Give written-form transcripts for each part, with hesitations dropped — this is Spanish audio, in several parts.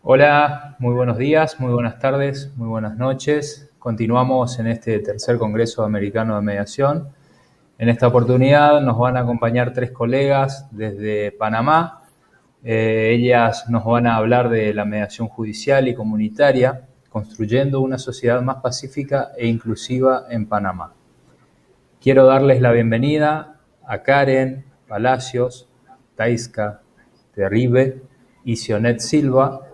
Hola, muy buenos días, muy buenas tardes, muy buenas noches. Continuamos en este tercer Congreso Americano de Mediación. En esta oportunidad nos van a acompañar tres colegas desde Panamá. Ellas nos van a hablar de la mediación judicial y comunitaria, construyendo una sociedad más pacífica e inclusiva en Panamá. Quiero darles la bienvenida a Karen Palacios, Taiska Terribe y Sionet Silva.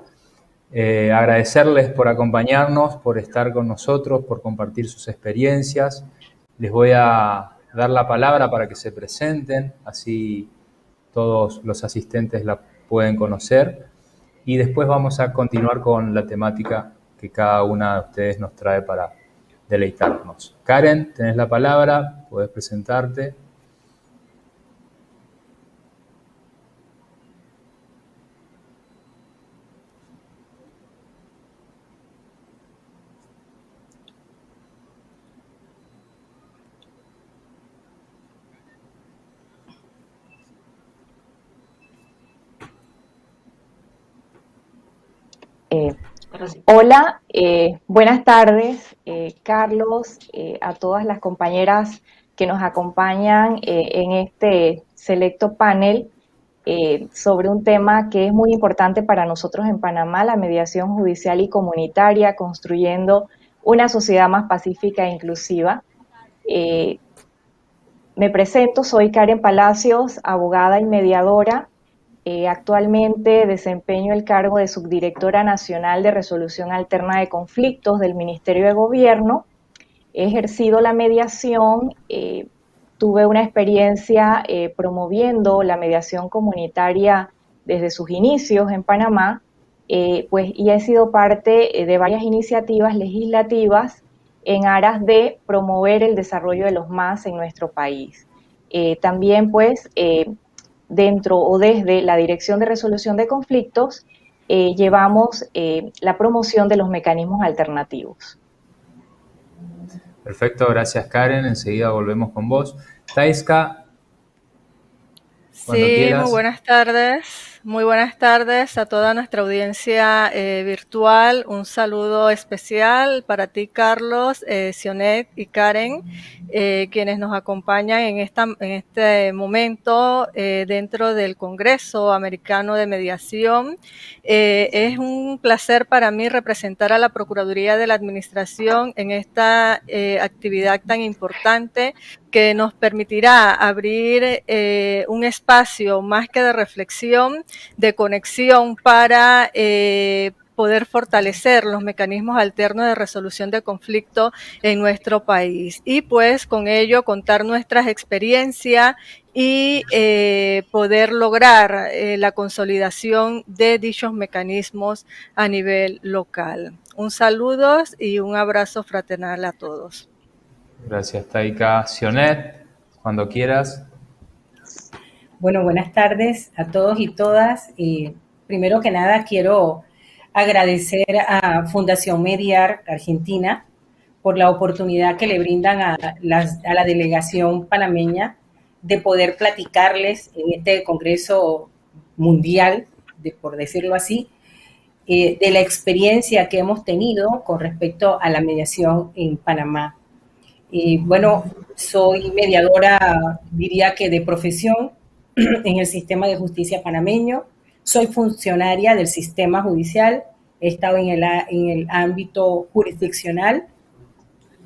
Agradecerles por acompañarnos, por estar con nosotros, por compartir sus experiencias. Les voy a dar la palabra para que se presenten, así todos los asistentes la pueden conocer. Y después vamos a continuar con la temática que cada una de ustedes nos trae para deleitarnos. Karen, tenés la palabra, podés presentarte. Eh, Hola, buenas tardes, Carlos, a todas las compañeras que nos acompañan en este selecto panel sobre un tema que es muy importante para nosotros en Panamá, la mediación judicial y comunitaria, construyendo una sociedad más pacífica e inclusiva. Eh, Me presento, soy Karen Palacios, abogada y mediadora. Actualmente desempeño el cargo de subdirectora nacional de resolución alterna de conflictos del Ministerio de Gobierno. He ejercido la mediación, tuve una experiencia promoviendo la mediación comunitaria desde sus inicios en Panamá, y he sido parte de varias iniciativas legislativas en aras de promover el desarrollo de los MAS en nuestro país. También, dentro o desde la Dirección de Resolución de Conflictos, llevamos la promoción de los mecanismos alternativos. Perfecto, gracias Karen. Enseguida volvemos con vos. Taiska, cuando Sí, quieras. muy buenas tardes a toda nuestra audiencia virtual. Un saludo especial para ti, Carlos, Sionet y Karen, quienes nos acompañan en este momento dentro del Congreso Americano de Mediación. Es un placer para mí representar a la Procuraduría de la Administración en esta actividad tan importante que nos permitirá abrir un espacio más que de reflexión, de conexión para poder fortalecer los mecanismos alternos de resolución de conflicto en nuestro país y pues con ello contar nuestras experiencias y poder lograr la consolidación de dichos mecanismos a nivel local. Un saludo y un abrazo fraternal a todos. Gracias, Taika. Sionet, cuando quieras. Bueno, buenas tardes a todos y todas. Primero que nada, quiero agradecer a Fundación Mediar Argentina por la oportunidad que le brindan a la delegación panameña de poder platicarles en este Congreso Mundial, por decirlo así, de la experiencia que hemos tenido con respecto a la mediación en Panamá. Bueno, soy mediadora, diría que de profesión, en el sistema de justicia panameño. Soy funcionaria del sistema judicial, he estado en el ámbito jurisdiccional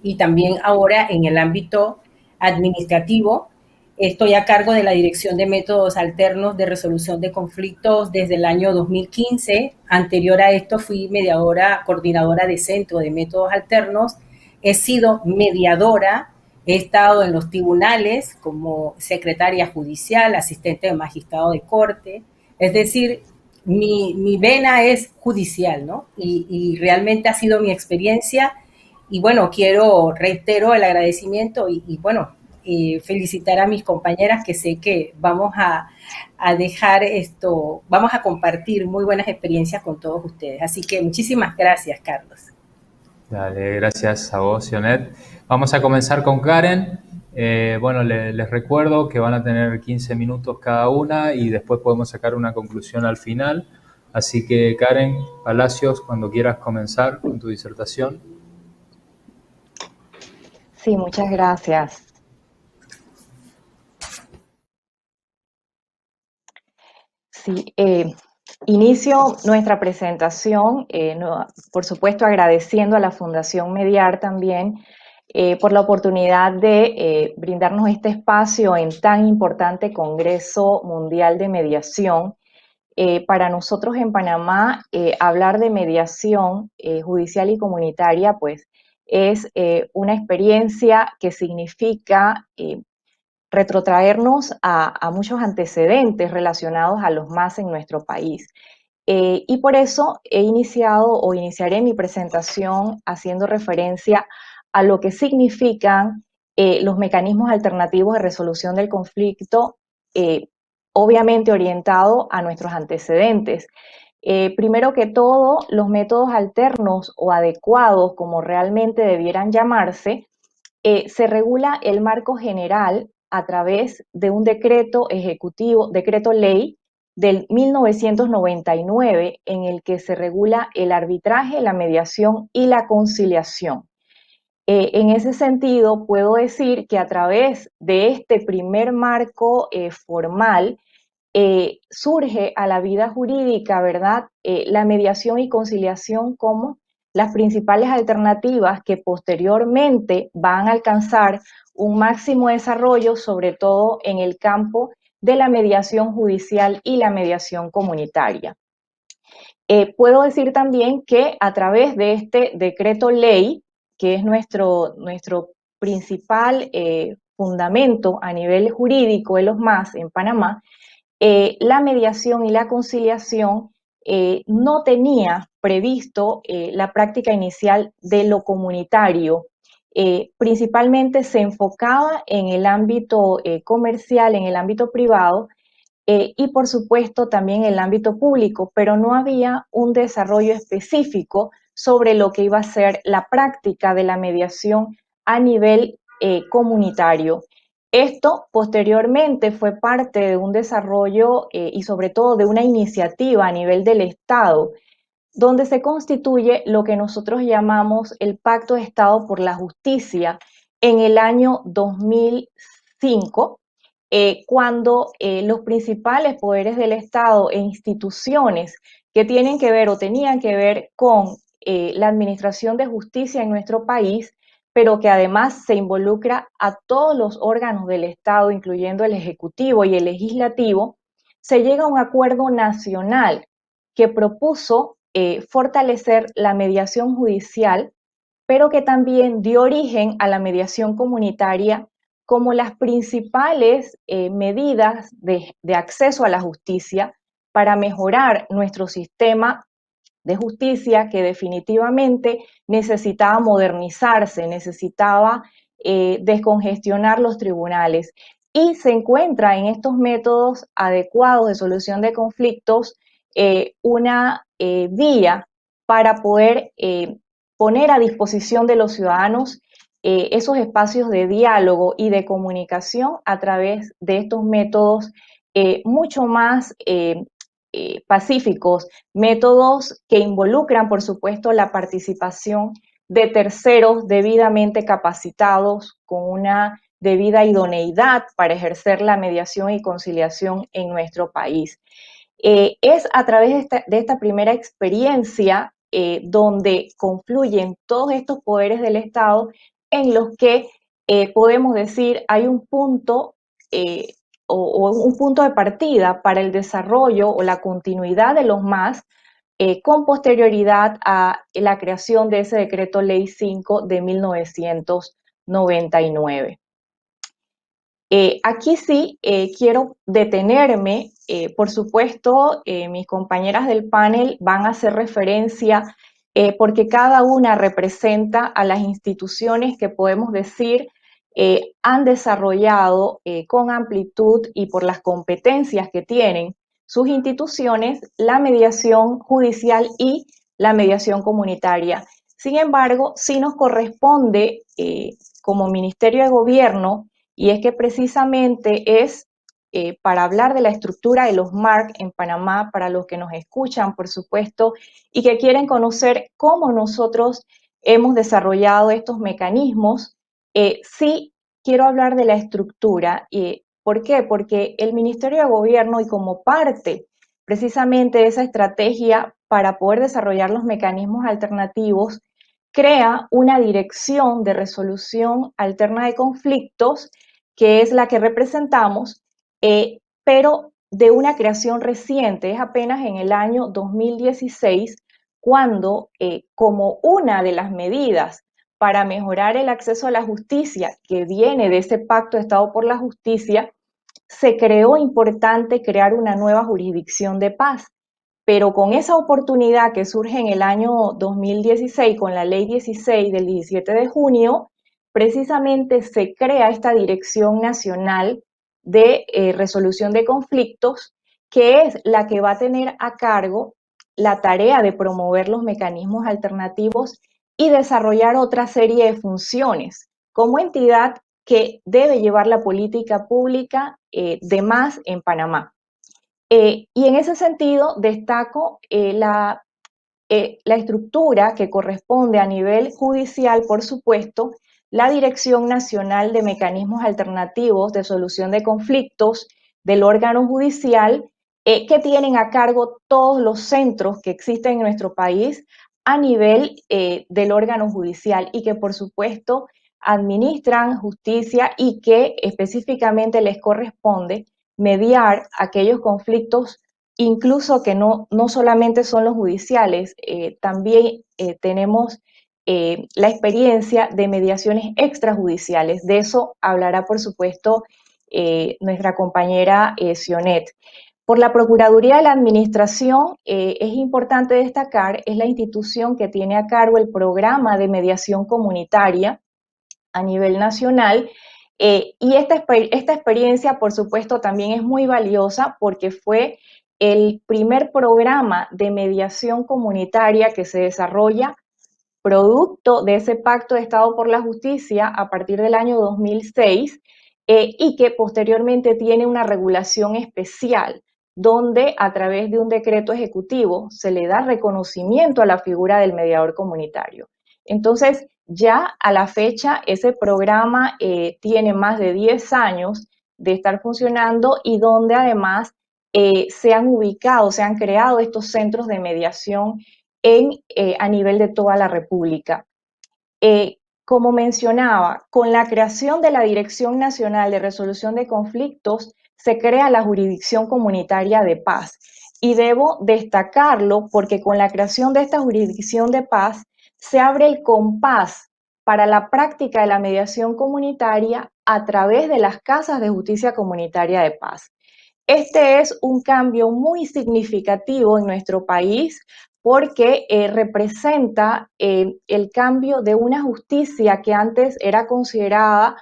y también ahora en el ámbito administrativo. Estoy a cargo de la Dirección de Métodos Alternos de Resolución de Conflictos desde el año 2015. Anterior a esto fui mediadora, coordinadora de Centro de Métodos Alternos. He sido mediadora, he estado en los tribunales como secretaria judicial, asistente de magistrado de corte. Es decir, mi vena es judicial, ¿no? Y realmente ha sido mi experiencia. Y bueno, reitero el agradecimiento y bueno, felicitar a mis compañeras que sé que vamos a dejar esto, vamos a compartir muy buenas experiencias con todos ustedes. Así que muchísimas gracias, Carlos. Dale, gracias a vos, Sionet. Vamos a comenzar con Karen. Bueno, les recuerdo que van a tener 15 minutos cada una y después podemos sacar una conclusión al final. Así que Karen Palacios, cuando quieras comenzar con tu disertación. Sí, muchas gracias. Sí, inicio nuestra presentación, por supuesto agradeciendo a la Fundación Mediar también por la oportunidad de brindarnos este espacio en tan importante Congreso Mundial de Mediación. Para nosotros en Panamá, hablar de mediación judicial y comunitaria, pues es una experiencia que significa retrotraernos a muchos antecedentes relacionados a los MAS en nuestro país. Y por eso he iniciado o iniciaré mi presentación haciendo referencia a lo que significan los mecanismos alternativos de resolución del conflicto, obviamente orientado a nuestros antecedentes. Primero que todo, los métodos alternos o adecuados, como realmente debieran llamarse, se regula el marco general a través de un decreto ejecutivo, decreto ley del 1999, en el que se regula el arbitraje, la mediación y la conciliación. En ese sentido, puedo decir que a través de este primer marco formal, surge a la vida jurídica, ¿verdad? La mediación y conciliación como las principales alternativas que posteriormente van a alcanzar un máximo desarrollo, sobre todo en el campo de la mediación judicial y la mediación comunitaria. Puedo decir también que a través de este decreto ley, que es nuestro principal fundamento a nivel jurídico de los MAS en Panamá, la mediación y la conciliación no tenía previsto la práctica inicial de lo comunitario. Principalmente se enfocaba en el ámbito comercial, en el ámbito privado, y por supuesto también en el ámbito público, pero no había un desarrollo específico sobre lo que iba a ser la práctica de la mediación a nivel comunitario. Esto posteriormente fue parte de un desarrollo y sobre todo de una iniciativa a nivel del Estado, donde se constituye lo que nosotros llamamos el Pacto de Estado por la Justicia en el año 2005, cuando los principales poderes del Estado e instituciones que tienen que ver o tenían que ver con la administración de justicia en nuestro país, pero que además se involucra a todos los órganos del Estado, incluyendo el Ejecutivo y el Legislativo, se llega a un acuerdo nacional que propuso fortalecer la mediación judicial, pero que también dio origen a la mediación comunitaria como las principales medidas de acceso a la justicia para mejorar nuestro sistema de justicia, que definitivamente necesitaba modernizarse, necesitaba descongestionar los tribunales. Y se encuentra en estos métodos adecuados de solución de conflictos una vía para poder poner a disposición de los ciudadanos esos espacios de diálogo y de comunicación a través de estos métodos mucho más pacíficos, métodos que involucran, por supuesto, la participación de terceros debidamente capacitados con una debida idoneidad para ejercer la mediación y conciliación en nuestro país. Es a través de esta primera experiencia donde confluyen todos estos poderes del Estado en los que podemos decir hay un punto o un punto de partida para el desarrollo o la continuidad de los MAS con posterioridad a la creación de ese decreto ley 5 de 1999. Aquí sí quiero detenerme, por supuesto, mis compañeras del panel van a hacer referencia porque cada una representa a las instituciones que podemos decir han desarrollado con amplitud y por las competencias que tienen sus instituciones la mediación judicial y la mediación comunitaria. Sin embargo, sí nos corresponde como Ministerio de Gobierno, y es que precisamente es para hablar de la estructura de los MARC en Panamá, para los que nos escuchan, por supuesto, y que quieren conocer cómo nosotros hemos desarrollado estos mecanismos. Sí quiero hablar de la estructura. ¿Por qué? Porque el Ministerio de Gobierno, y como parte precisamente de esa estrategia para poder desarrollar los mecanismos alternativos, crea una dirección de resolución alterna de conflictos, que es la que representamos, pero de una creación reciente. Es apenas en el año 2016 cuando, como una de las medidas para mejorar el acceso a la justicia que viene de ese Pacto de Estado por la Justicia, se creó importante crear una nueva jurisdicción de paz. Pero con esa oportunidad que surge en el año 2016 con la Ley 16 del 17 de junio, precisamente se crea esta Dirección Nacional de Resolución de Conflictos, que es la que va a tener a cargo la tarea de promover los mecanismos alternativos y desarrollar otra serie de funciones como entidad que debe llevar la política pública de más en Panamá. Y en ese sentido destaco la estructura que corresponde a nivel judicial, por supuesto, la Dirección Nacional de Mecanismos Alternativos de Solución de Conflictos del órgano judicial, que tienen a cargo todos los centros que existen en nuestro país a nivel del órgano judicial y que, por supuesto, administran justicia y que específicamente les corresponde mediar aquellos conflictos, incluso que no solamente son los judiciales, también tenemos la experiencia de mediaciones extrajudiciales. De eso hablará, por supuesto, nuestra compañera Sionet. Por la Procuraduría de la Administración, es importante destacar, es la institución que tiene a cargo el programa de mediación comunitaria a nivel nacional. Y esta experiencia, por supuesto, también es muy valiosa porque fue el primer programa de mediación comunitaria que se desarrolla producto de ese Pacto de Estado por la Justicia a partir del año 2006, y que posteriormente tiene una regulación especial donde a través de un decreto ejecutivo se le da reconocimiento a la figura del mediador comunitario. Entonces, ya a la fecha, ese programa tiene más de 10 años de estar funcionando y donde además se han ubicado, se han creado estos centros de mediación a nivel de toda la República. Como mencionaba, con la creación de la Dirección Nacional de Resolución de Conflictos, se crea la Jurisdicción Comunitaria de Paz. Y debo destacarlo porque con la creación de esta Jurisdicción de Paz se abre el compás para la práctica de la mediación comunitaria a través de las casas de justicia comunitaria de paz. Este es un cambio muy significativo en nuestro país porque representa el cambio de una justicia que antes era considerada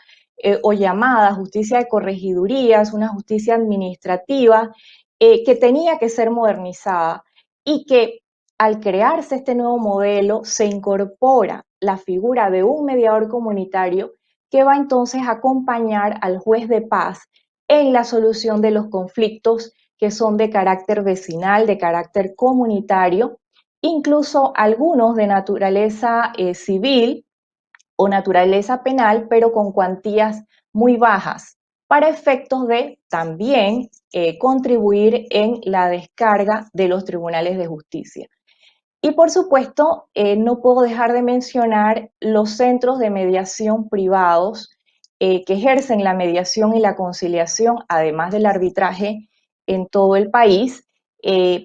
o llamada justicia de corregidurías, una justicia administrativa que tenía que ser modernizada y que al crearse este nuevo modelo se incorpora la figura de un mediador comunitario que va entonces a acompañar al juez de paz en la solución de los conflictos que son de carácter vecinal, de carácter comunitario, incluso algunos de naturaleza civil o naturaleza penal, pero con cuantías muy bajas, para efectos de también contribuir en la descarga de los tribunales de justicia. Y por supuesto, no puedo dejar de mencionar los centros de mediación privados que ejercen la mediación y la conciliación, además del arbitraje en todo el país.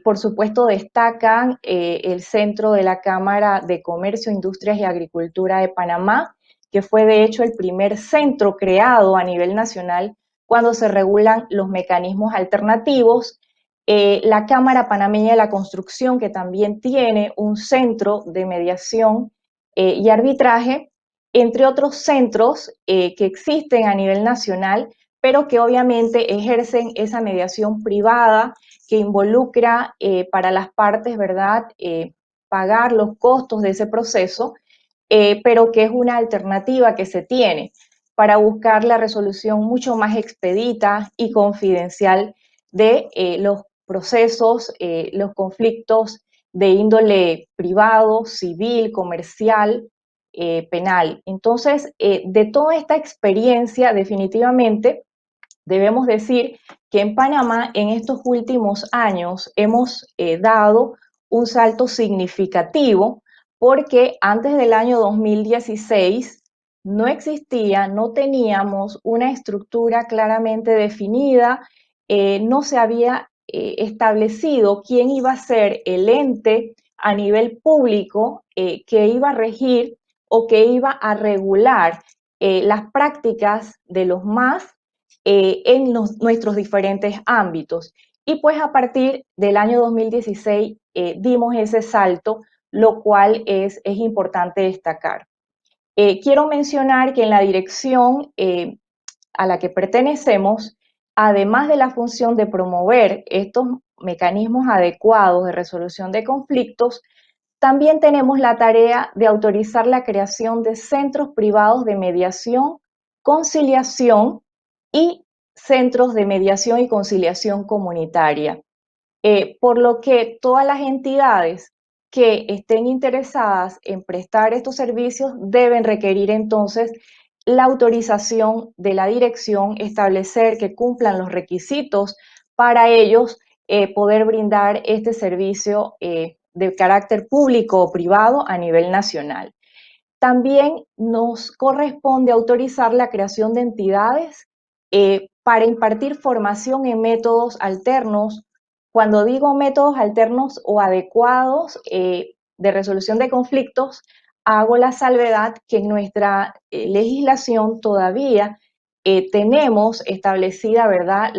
Por supuesto, destacan el Centro de la Cámara de Comercio, Industrias y Agricultura de Panamá, que fue de hecho el primer centro creado a nivel nacional cuando se regulan los mecanismos alternativos. La Cámara Panameña de la Construcción, que también tiene un centro de mediación y arbitraje, entre otros centros que existen a nivel nacional, pero que obviamente ejercen esa mediación privada que involucra para las partes, ¿verdad?, pagar los costos de ese proceso, pero que es una alternativa que se tiene. para buscar la resolución mucho más expedita y confidencial de los procesos, los conflictos de índole privado, civil, comercial, penal. Entonces, de toda esta experiencia, definitivamente, debemos decir que en Panamá en estos últimos años hemos dado un salto significativo porque antes del año 2016 no existía, no teníamos una estructura claramente definida, no se había establecido quién iba a ser el ente a nivel público que iba a regir o que iba a regular las prácticas de los MAS en nuestros diferentes ámbitos. Y pues a partir del año 2016 dimos ese salto, lo cual es importante destacar. Quiero mencionar que en la dirección a la que pertenecemos, además de la función de promover estos mecanismos adecuados de resolución de conflictos, también tenemos la tarea de autorizar la creación de centros privados de mediación, conciliación y centros de mediación y conciliación comunitaria. Por lo que todas las entidades que estén interesadas en prestar estos servicios deben requerir entonces la autorización de la dirección, establecer que cumplan los requisitos para ellos poder brindar este servicio de carácter público o privado a nivel nacional. También nos corresponde autorizar la creación de entidades para impartir formación en métodos alternos. Cuando digo métodos alternos o adecuados de resolución de conflictos, hago la salvedad que en nuestra legislación todavía tenemos establecida, ¿verdad?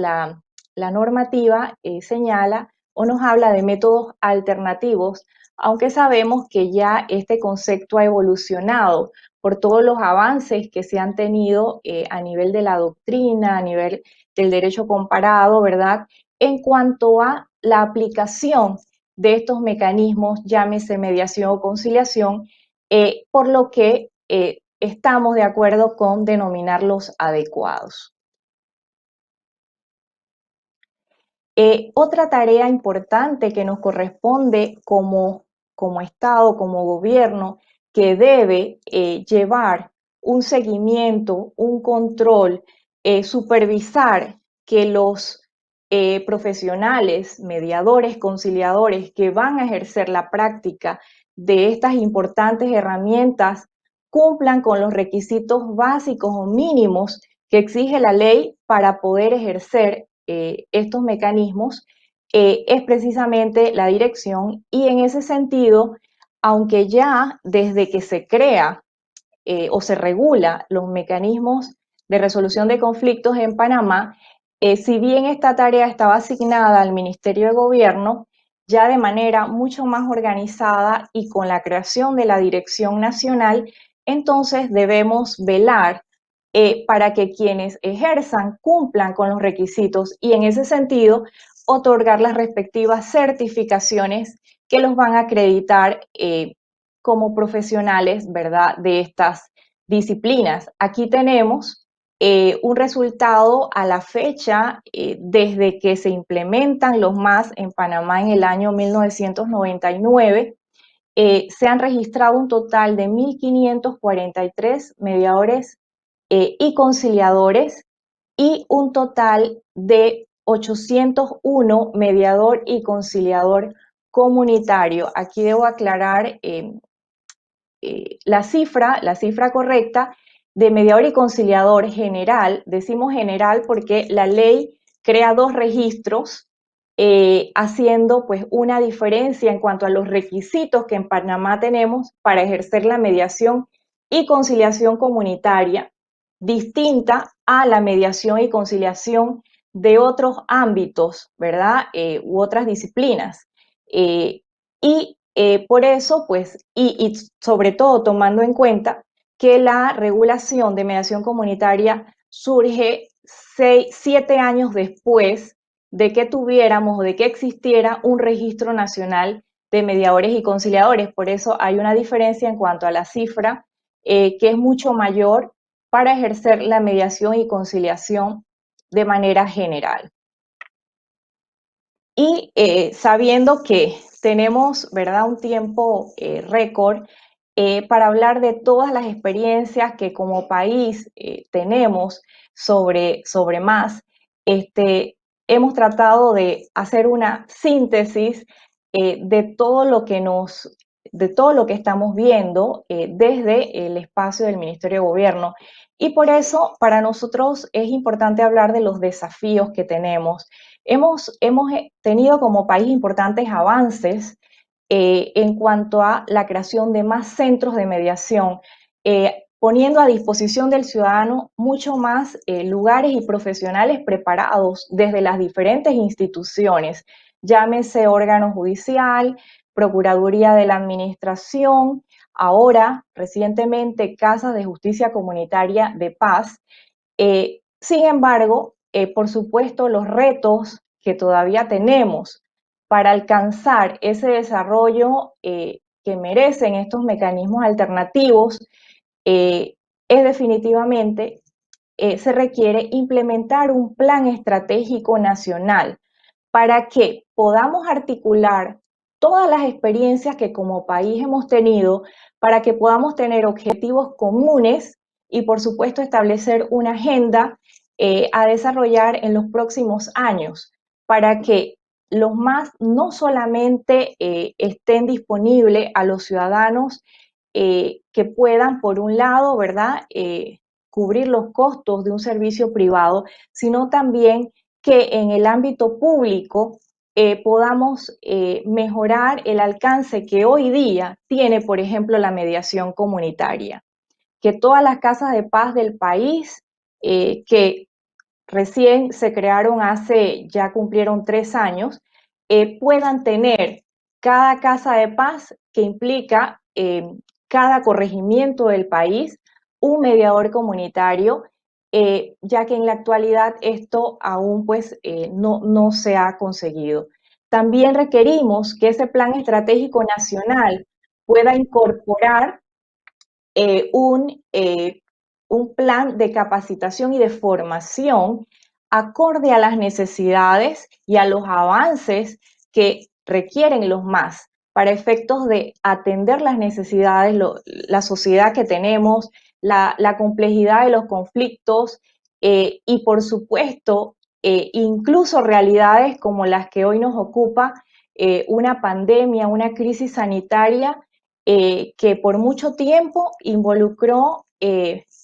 La normativa señala o nos habla de métodos alternativos, aunque sabemos que ya este concepto ha evolucionado por todos los avances que se han tenido a nivel de la doctrina, a nivel del derecho comparado, ¿verdad? En cuanto a la aplicación de estos mecanismos, llámese mediación o conciliación, por lo que estamos de acuerdo con denominarlos adecuados. Otra tarea importante que nos corresponde como Estado, como gobierno, que debe llevar un seguimiento, un control, supervisar que los profesionales, mediadores, conciliadores que van a ejercer la práctica de estas importantes herramientas cumplan con los requisitos básicos o mínimos que exige la ley para poder ejercer estos mecanismos, es precisamente la dirección, y en ese sentido, aunque ya desde que se crea o se regula los mecanismos de resolución de conflictos en Panamá, si bien esta tarea estaba asignada al Ministerio de Gobierno, ya de manera mucho más organizada y con la creación de la Dirección Nacional, entonces debemos velar para que quienes ejerzan cumplan con los requisitos y en ese sentido otorgar las respectivas certificaciones que los van a acreditar como profesionales, ¿verdad?, de estas disciplinas. Aquí tenemos un resultado a la fecha desde que se implementan los MAS en Panamá en el año 1999. Se han registrado un total de 1.543 mediadores y conciliadores y un total de 801 mediador y conciliador comunitario. Aquí debo aclarar la cifra correcta de mediador y conciliador general. Decimos general porque la ley crea dos registros, haciendo pues una diferencia en cuanto a los requisitos que en Panamá tenemos para ejercer la mediación y conciliación comunitaria, distinta a la mediación y conciliación de otros ámbitos, ¿verdad? U otras disciplinas. Por eso, pues, y sobre todo tomando en cuenta que la regulación de mediación comunitaria surge 7 años después de que tuviéramos o de que existiera un registro nacional de mediadores y conciliadores. Por eso hay una diferencia en cuanto a la cifra, que es mucho mayor para ejercer la mediación y conciliación de manera general. Y sabiendo que tenemos, ¿verdad?, un tiempo récord para hablar de todas las experiencias que como país tenemos sobre más, hemos tratado de hacer una síntesis de todo lo que estamos viendo desde el espacio del Ministerio de Gobierno. Y por eso, para nosotros es importante hablar de los desafíos que tenemos. Hemos tenido como país importantes avances en cuanto a la creación de más centros de mediación, poniendo a disposición del ciudadano mucho más lugares y profesionales preparados desde las diferentes instituciones, llámese órgano judicial, Procuraduría de la Administración, ahora, recientemente, Casas de Justicia Comunitaria de Paz. Sin embargo, por supuesto, los retos que todavía tenemos para alcanzar ese desarrollo que merecen estos mecanismos alternativos es definitivamente, se requiere implementar un plan estratégico nacional para que podamos articular todas las experiencias que como país hemos tenido, para que podamos tener objetivos comunes y, por supuesto, establecer una agenda a desarrollar en los próximos años, para que los más no solamente estén disponibles a los ciudadanos que puedan, por un lado, ¿verdad?, cubrir los costos de un servicio privado, sino también que en el ámbito público podamos mejorar el alcance que hoy día tiene, por ejemplo, la mediación comunitaria. Que todas las casas de paz del país, que recién se crearon ya cumplieron 3 años, puedan tener cada casa de paz, que implica cada corregimiento del país, un mediador comunitario, ya que en la actualidad esto aún pues no se ha conseguido. También requerimos que ese plan estratégico nacional pueda incorporar eh, un, eh, un plan de capacitación y de formación acorde a las necesidades y a los avances que requieren los más para efectos de atender las necesidades, la sociedad que tenemos, la complejidad de los conflictos y, por supuesto, incluso realidades como las que hoy nos ocupa, una pandemia, una crisis sanitaria que por mucho tiempo involucró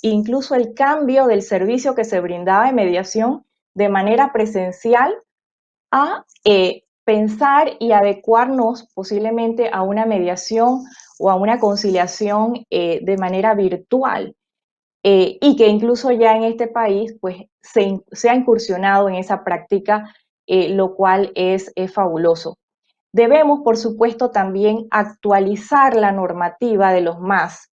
incluso el cambio del servicio que se brindaba de mediación de manera presencial a pensar y adecuarnos posiblemente a una mediación o a una conciliación de manera virtual. Y que incluso ya en este país pues se ha incursionado en esa práctica, lo cual es fabuloso. Debemos, por supuesto, también actualizar la normativa de los MAS,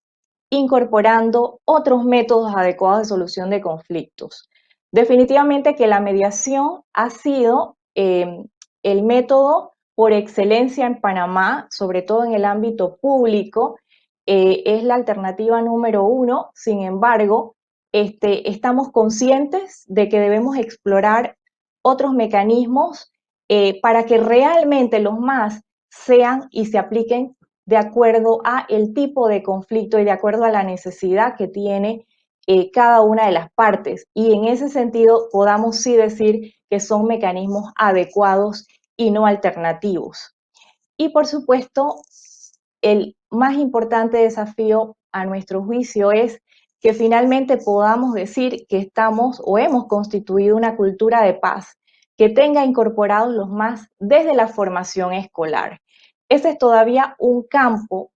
incorporando otros métodos adecuados de solución de conflictos. Definitivamente que la mediación ha sido el método por excelencia en Panamá, sobre todo en el ámbito público, es la alternativa número 1. Sin embargo, estamos conscientes de que debemos explorar otros mecanismos para que realmente los MAS sean y se apliquen de acuerdo a el tipo de conflicto y de acuerdo a la necesidad que tiene cada una de las partes. Y en ese sentido podamos sí decir que son mecanismos adecuados y no alternativos. Y por supuesto, el más importante desafío a nuestro juicio es que finalmente podamos decir que estamos o hemos constituido una cultura de paz que tenga incorporados los más desde la formación escolar. Ese es todavía un campo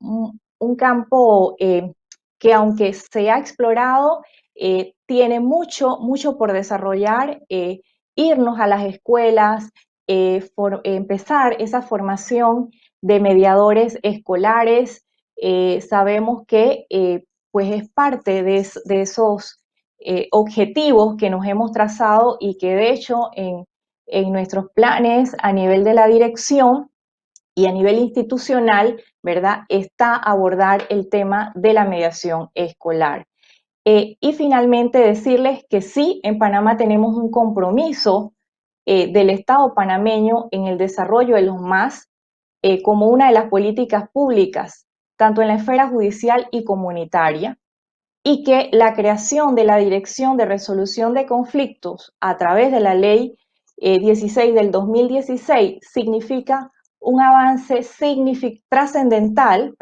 que aunque se ha explorado, tiene mucho por desarrollar, irnos a las escuelas, empezar esa formación de mediadores escolares. Sabemos que pues es parte de esos objetivos que nos hemos trazado y que de hecho en nuestros planes a nivel de la dirección y a nivel institucional, ¿verdad?, está abordar el tema de la mediación escolar. Y finalmente decirles que sí, en Panamá tenemos un compromiso del Estado panameño en el desarrollo de los MAS como una de las políticas públicas, tanto en la esfera judicial y comunitaria, y que la creación de la Dirección de Resolución de Conflictos a través de la Ley 16 del 2016 significa un avance trascendental,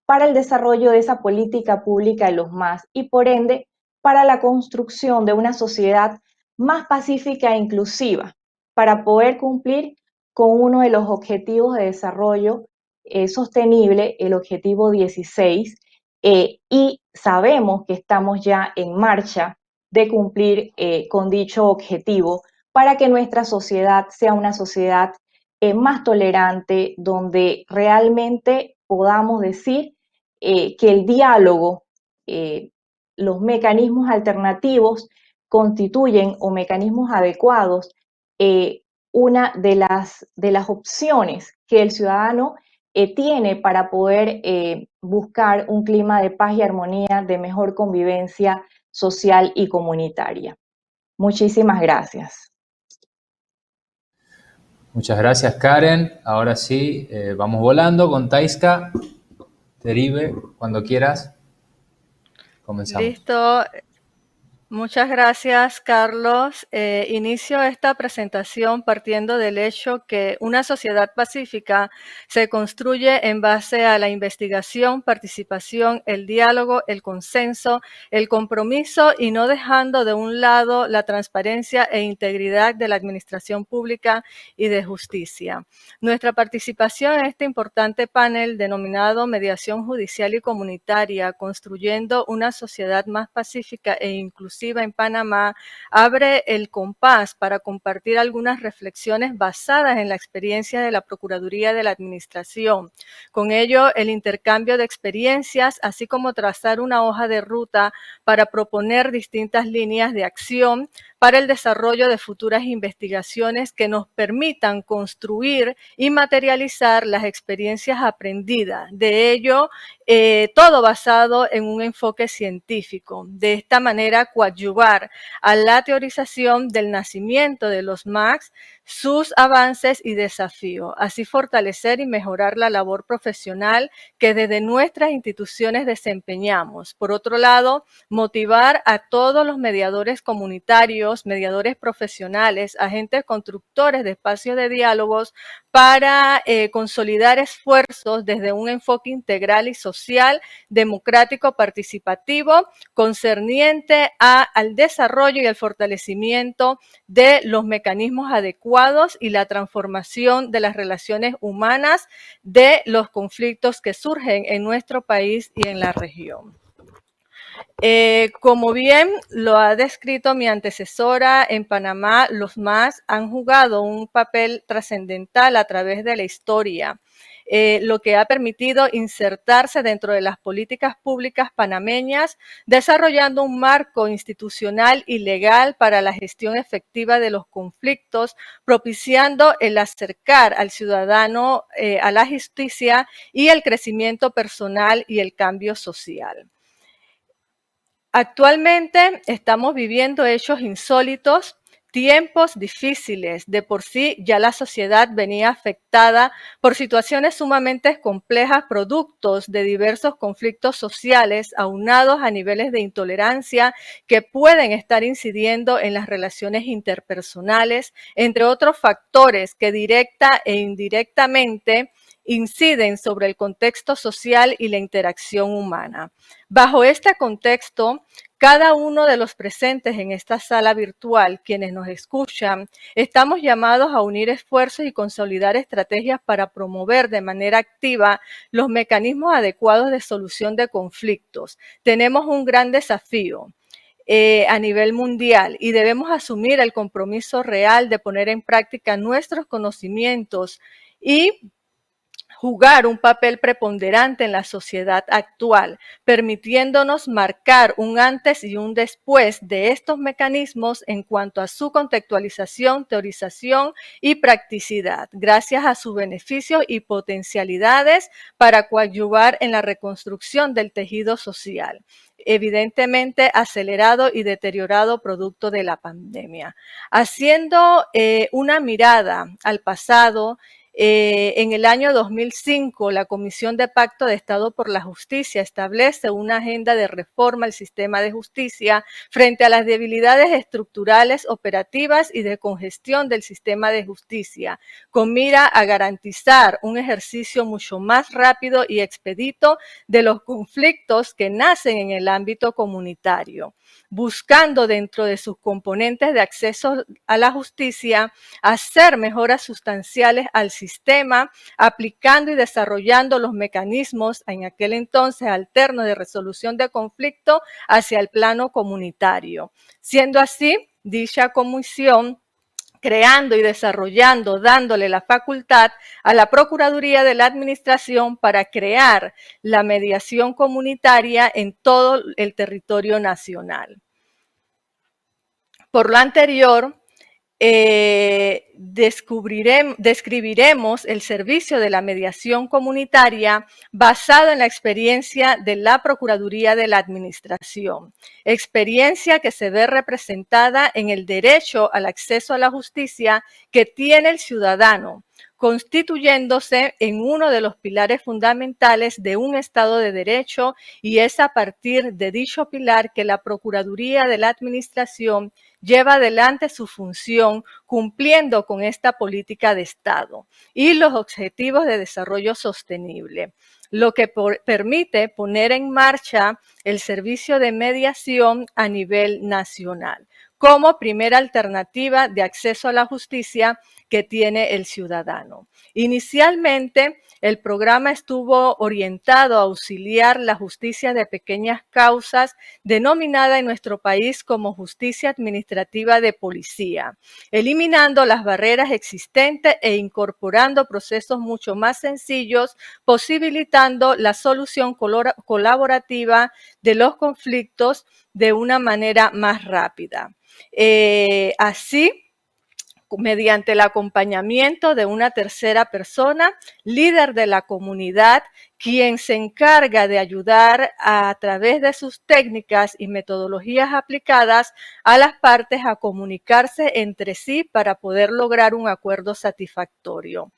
para el desarrollo de esa política pública de los MAS y por ende para la construcción de una sociedad más pacífica e inclusiva, para poder cumplir con uno de los objetivos de desarrollo sostenible, el objetivo 16, y sabemos que estamos ya en marcha de cumplir con dicho objetivo para que nuestra sociedad sea una sociedad más tolerante, donde realmente podamos decir que el diálogo, los mecanismos alternativos constituyen o mecanismos adecuados una de las opciones que el ciudadano tiene para poder buscar un clima de paz y armonía, de mejor convivencia social y comunitaria. Muchísimas gracias. Muchas gracias, Karen. Ahora sí, vamos volando con Taiska. Derive, cuando quieras. Comenzamos. Listo. Muchas gracias, Carlos. Inicio esta presentación partiendo del hecho que una sociedad pacífica se construye en base a la investigación, participación, el diálogo, el consenso, el compromiso y no dejando de un lado la transparencia e integridad de la administración pública y de justicia. Nuestra participación en este importante panel denominado Mediación Judicial y Comunitaria, construyendo una sociedad más pacífica e inclusiva en Panamá, abre el compás para compartir algunas reflexiones basadas en la experiencia de la Procuraduría de la Administración. Con ello, el intercambio de experiencias, así como trazar una hoja de ruta para proponer distintas líneas de acción para el desarrollo de futuras investigaciones que nos permitan construir y materializar las experiencias aprendidas. De ello, todo basado en un enfoque científico. De esta manera, coadyuvar a la teorización del nacimiento de los MACs, sus avances y desafíos, así fortalecer y mejorar la labor profesional que desde nuestras instituciones desempeñamos. Por otro lado, motivar a todos los mediadores comunitarios, mediadores profesionales, agentes constructores de espacios de diálogos para consolidar esfuerzos desde un enfoque integral y social, democrático, participativo, concerniente al desarrollo y al fortalecimiento de los mecanismos adecuados y la transformación de las relaciones humanas de los conflictos que surgen en nuestro país y en la región. Como bien lo ha descrito mi antecesora, en Panamá los MAS han jugado un papel trascendental a través de la historia, lo que ha permitido insertarse dentro de las políticas públicas panameñas, desarrollando un marco institucional y legal para la gestión efectiva de los conflictos, propiciando el acercar al ciudadano a la justicia y el crecimiento personal y el cambio social. Actualmente estamos viviendo hechos insólitos, tiempos difíciles. De por sí ya la sociedad venía afectada por situaciones sumamente complejas, productos de diversos conflictos sociales aunados a niveles de intolerancia que pueden estar incidiendo en las relaciones interpersonales, entre otros factores que directa e indirectamente inciden sobre el contexto social y la interacción humana. Bajo este contexto, cada uno de los presentes en esta sala virtual, quienes nos escuchan, estamos llamados a unir esfuerzos y consolidar estrategias para promover de manera activa los mecanismos adecuados de solución de conflictos. Tenemos un gran desafío a nivel mundial y debemos asumir el compromiso real de poner en práctica nuestros conocimientos y jugar un papel preponderante en la sociedad actual, permitiéndonos marcar un antes y un después de estos mecanismos en cuanto a su contextualización, teorización y practicidad, gracias a sus beneficios y potencialidades para coadyuvar en la reconstrucción del tejido social, evidentemente acelerado y deteriorado producto de la pandemia. Haciendo una mirada al pasado, en el año 2005, la Comisión de Pacto de Estado por la Justicia establece una agenda de reforma al sistema de justicia frente a las debilidades estructurales, operativas y de congestión del sistema de justicia, con mira a garantizar un ejercicio mucho más rápido y expedito de los conflictos que nacen en el ámbito comunitario, buscando dentro de sus componentes de acceso a la justicia hacer mejoras sustanciales al sistema, aplicando y desarrollando los mecanismos en aquel entonces alternos de resolución de conflicto hacia el plano comunitario. Siendo así, dicha comisión creando y desarrollando, dándole la facultad a la Procuraduría de la Administración para crear la mediación comunitaria en todo el territorio nacional. Por lo anterior, describiremos el servicio de la mediación comunitaria basado en la experiencia de la Procuraduría de la Administración, experiencia que se ve representada en el derecho al acceso a la justicia que tiene el ciudadano, constituyéndose en uno de los pilares fundamentales de un Estado de Derecho, y es a partir de dicho pilar que la Procuraduría de la Administración lleva adelante su función cumpliendo con esta política de Estado y los objetivos de desarrollo sostenible, lo que permite poner en marcha el servicio de mediación a nivel nacional como primera alternativa de acceso a la justicia que tiene el ciudadano. Inicialmente, el programa estuvo orientado a auxiliar la justicia de pequeñas causas, denominada en nuestro país como justicia administrativa de policía, eliminando las barreras existentes e incorporando procesos mucho más sencillos, posibilitando la solución colaborativa de los conflictos de una manera más rápida. Así, mediante el acompañamiento de una tercera persona, líder de la comunidad, quien se encarga de ayudar a través de sus técnicas y metodologías aplicadas a las partes a comunicarse entre sí para poder lograr un acuerdo satisfactorio.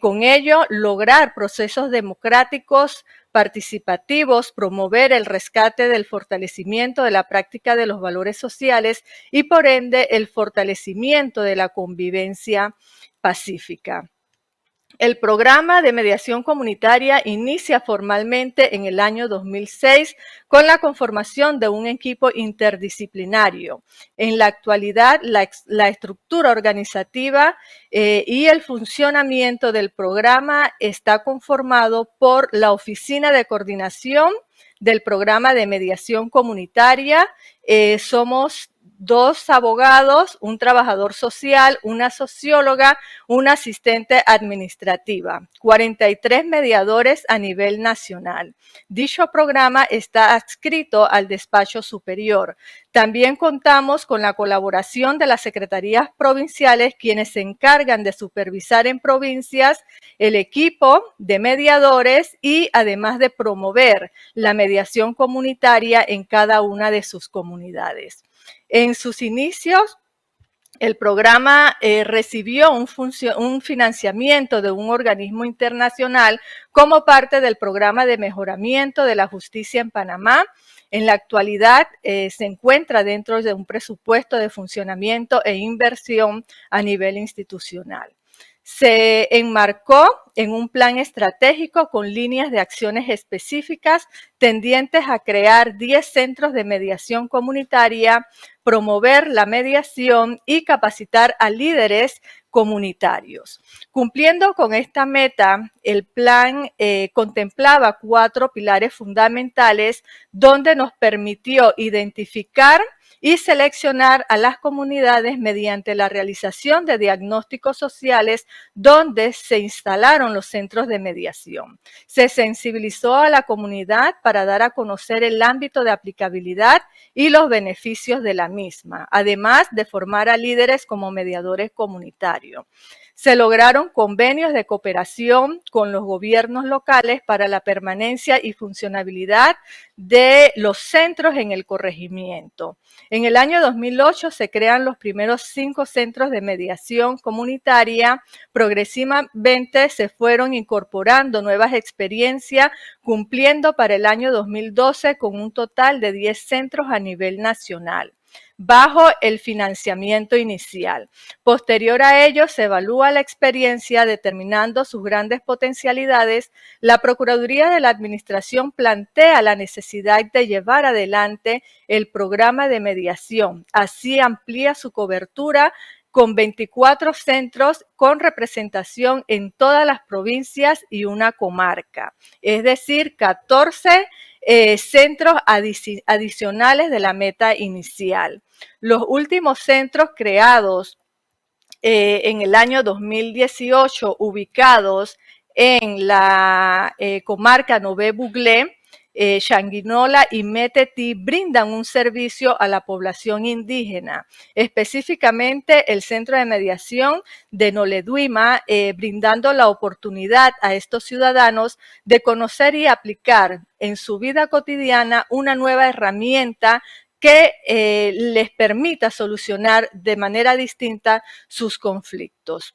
Con ello, lograr procesos democráticos, participativos, promover el rescate del fortalecimiento de la práctica de los valores sociales y, por ende, el fortalecimiento de la convivencia pacífica. El programa de mediación comunitaria inicia formalmente en el año 2006 con la conformación de un equipo interdisciplinario. En la actualidad, la estructura organizativa y el funcionamiento del programa está conformado por la Oficina de Coordinación del Programa de Mediación Comunitaria. Somos 2 abogados, un trabajador social, una socióloga, una asistente administrativa, 43 mediadores a nivel nacional. Dicho programa está adscrito al despacho superior. También contamos con la colaboración de las secretarías provinciales, quienes se encargan de supervisar en provincias el equipo de mediadores y además de promover la mediación comunitaria en cada una de sus comunidades. En sus inicios, el programa recibió un financiamiento de un organismo internacional como parte del programa de mejoramiento de la justicia en Panamá. En la actualidad se encuentra dentro de un presupuesto de funcionamiento e inversión a nivel institucional. Se enmarcó en un plan estratégico con líneas de acciones específicas tendientes a crear 10 centros de mediación comunitaria, promover la mediación y capacitar a líderes comunitarios. Cumpliendo con esta meta, el plan contemplaba 4 pilares fundamentales donde nos permitió identificar y seleccionar a las comunidades mediante la realización de diagnósticos sociales donde se instalaron los centros de mediación. Se sensibilizó a la comunidad para dar a conocer el ámbito de aplicabilidad y los beneficios de la misma, además de formar a líderes como mediadores comunitarios. Se lograron convenios de cooperación con los gobiernos locales para la permanencia y funcionabilidad de los centros en el corregimiento. En el año 2008 se crean los primeros 5 centros de mediación comunitaria. Progresivamente se fueron incorporando nuevas experiencias, cumpliendo para el año 2012 con un total de 10 centros a nivel nacional, bajo el financiamiento inicial. Posterior a ello, se evalúa la experiencia determinando sus grandes potencialidades. La Procuraduría de la Administración plantea la necesidad de llevar adelante el programa de mediación. Así amplía su cobertura con 24 centros con representación en todas las provincias y una comarca, es decir, 14 centros adicionales de la meta inicial. Los últimos centros creados en el año 2018, ubicados en la comarca Nové Buglé, Changuinola y Metetí, brindan un servicio a la población indígena, específicamente el Centro de Mediación de Noleduima, brindando la oportunidad a estos ciudadanos de conocer y aplicar en su vida cotidiana una nueva herramienta que les permita solucionar de manera distinta sus conflictos.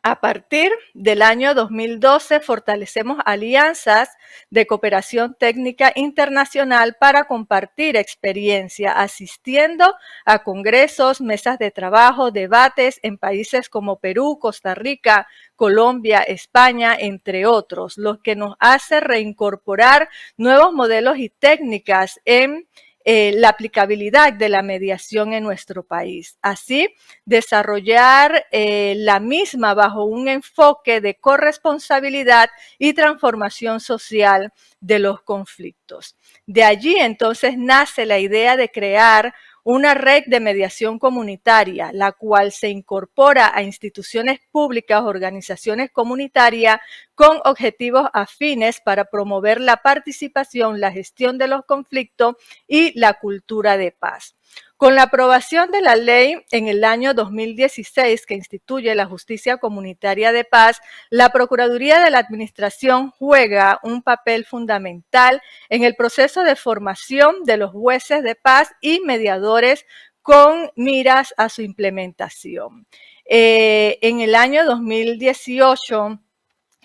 A partir del año 2012 fortalecemos alianzas de cooperación técnica internacional para compartir experiencia, asistiendo a congresos, mesas de trabajo, debates en países como Perú, Costa Rica, Colombia, España, entre otros, lo que nos hace reincorporar nuevos modelos y técnicas en la aplicabilidad de la mediación en nuestro país. Así, desarrollar la misma bajo un enfoque de corresponsabilidad y transformación social de los conflictos. De allí, entonces, nace la idea de crear una red de mediación comunitaria, la cual se incorpora a instituciones públicas, organizaciones comunitarias con objetivos afines para promover la participación, la gestión de los conflictos y la cultura de paz. Con la aprobación de la ley en el año 2016 que instituye la Justicia Comunitaria de Paz, la Procuraduría de la Administración juega un papel fundamental en el proceso de formación de los jueces de paz y mediadores con miras a su implementación. En el año 2018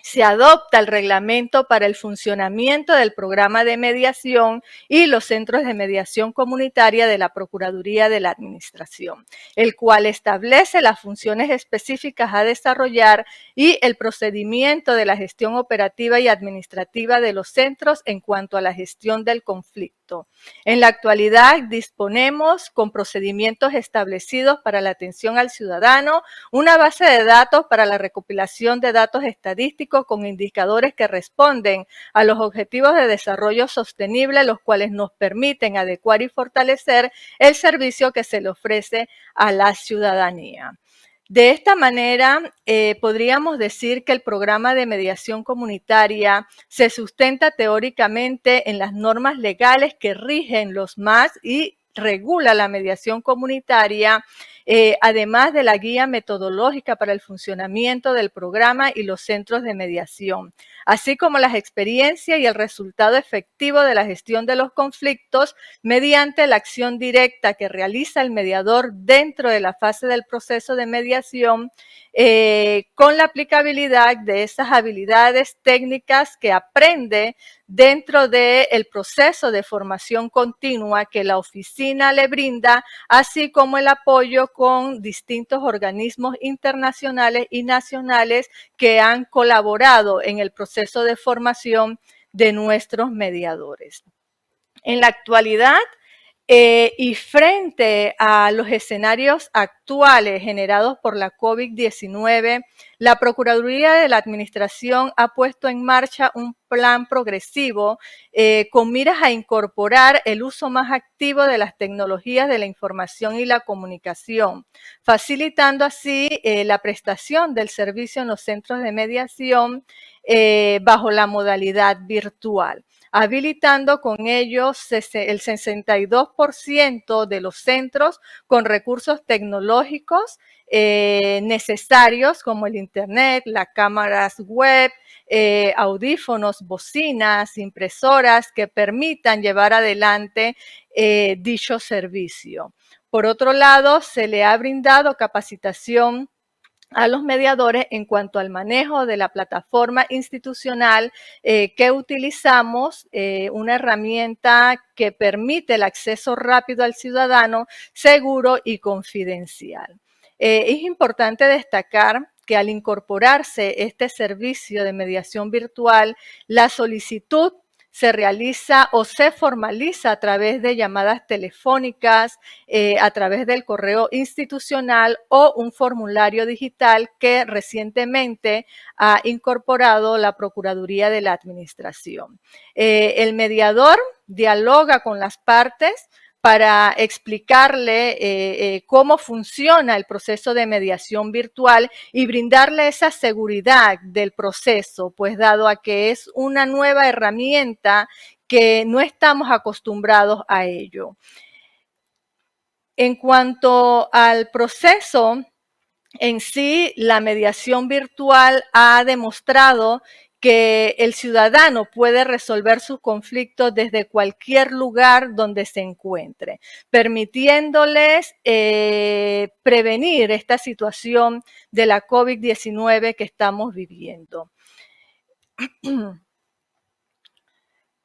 se adopta el reglamento para el funcionamiento del programa de mediación y los centros de mediación comunitaria de la Procuraduría de la Administración, el cual establece las funciones específicas a desarrollar y el procedimiento de la gestión operativa y administrativa de los centros en cuanto a la gestión del conflicto. En la actualidad disponemos con procedimientos establecidos para la atención al ciudadano, una base de datos para la recopilación de datos estadísticos con indicadores que responden a los objetivos de desarrollo sostenible, los cuales nos permiten adecuar y fortalecer el servicio que se le ofrece a la ciudadanía. De esta manera, podríamos decir que el programa de mediación comunitaria se sustenta teóricamente en las normas legales que rigen los MAS y regula la mediación comunitaria, además de la guía metodológica para el funcionamiento del programa y los centros de mediación, así como las experiencias y el resultado efectivo de la gestión de los conflictos mediante la acción directa que realiza el mediador dentro de la fase del proceso de mediación, con la aplicabilidad de esas habilidades técnicas que aprende dentro del proceso de formación continua que la oficina le brinda, así como el apoyo con distintos organismos internacionales y nacionales que han colaborado en el proceso de formación de nuestros mediadores. En la actualidad, Y frente a los escenarios actuales generados por la COVID-19, la Procuraduría de la Administración ha puesto en marcha un plan progresivo con miras a incorporar el uso más activo de las tecnologías de la información y la comunicación, facilitando así la prestación del servicio en los centros de mediación bajo la modalidad virtual, habilitando con ellos el 62% de los centros con recursos tecnológicos necesarios como el Internet, las cámaras web, audífonos, bocinas, impresoras que permitan llevar adelante dicho servicio. Por otro lado, se le ha brindado capacitación a los mediadores en cuanto al manejo de la plataforma institucional que utilizamos, una herramienta que permite el acceso rápido al ciudadano, seguro y confidencial. Es importante destacar que al incorporarse este servicio de mediación virtual, la solicitud se realiza o se formaliza a través de llamadas telefónicas, a través del correo institucional o un formulario digital que recientemente ha incorporado la Procuraduría de la Administración. El mediador dialoga con las partes para explicarle cómo funciona el proceso de mediación virtual y brindarle esa seguridad del proceso, pues dado a que es una nueva herramienta que no estamos acostumbrados a ello. En cuanto al proceso en sí, la mediación virtual ha demostrado que el ciudadano puede resolver sus conflictos desde cualquier lugar donde se encuentre, permitiéndoles prevenir esta situación de la COVID-19 que estamos viviendo.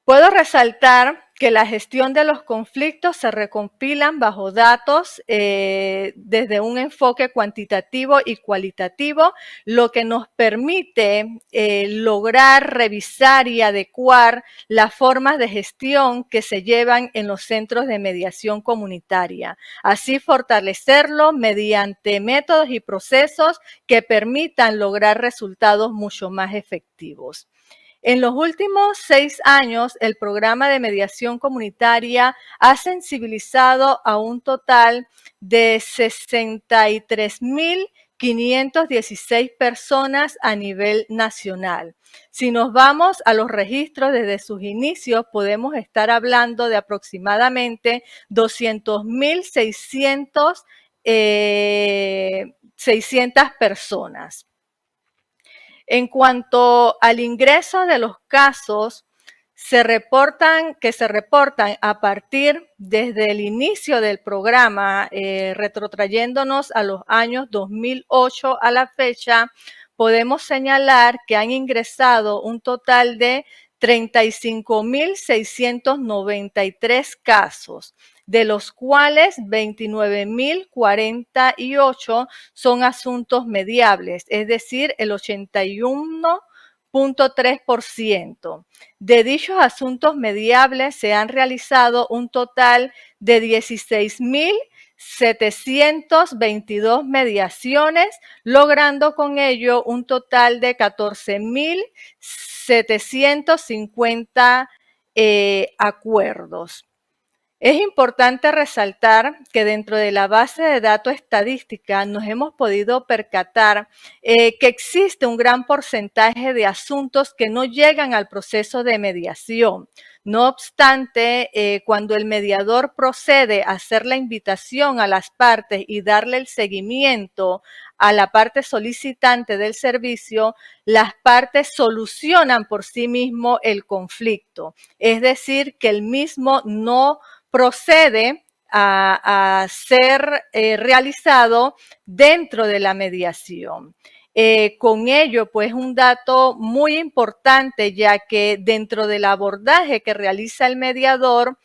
Puedo resaltar que la gestión de los conflictos se recompilan bajo datos desde un enfoque cuantitativo y cualitativo, lo que nos permite lograr revisar y adecuar las formas de gestión que se llevan en los centros de mediación comunitaria, así fortalecerlo mediante métodos y procesos que permitan lograr resultados mucho más efectivos. En los últimos 6 años, el programa de mediación comunitaria ha sensibilizado a un total de 63.516 personas a nivel nacional. Si nos vamos a los registros desde sus inicios, podemos estar hablando de aproximadamente 200.600 personas. En cuanto al ingreso de los casos, se reportan a partir desde el inicio del programa, retrotrayéndonos a los años 2008 a la fecha, podemos señalar que han ingresado un total de 35.693 casos, de los cuales 29.048 son asuntos mediables, es decir, el 81.3%. De dichos asuntos mediables se han realizado un total de 16.722 mediaciones, logrando con ello un total de 14.750 acuerdos. Es importante resaltar que dentro de la base de datos estadística nos hemos podido percatar que existe un gran porcentaje de asuntos que no llegan al proceso de mediación. No obstante, cuando el mediador procede a hacer la invitación a las partes y darle el seguimiento a la parte solicitante del servicio, las partes solucionan por sí mismo el conflicto. Es decir, que el mismo no procede a ser realizado dentro de la mediación. Con ello, pues, un dato muy importante, ya que dentro del abordaje que realiza el mediador,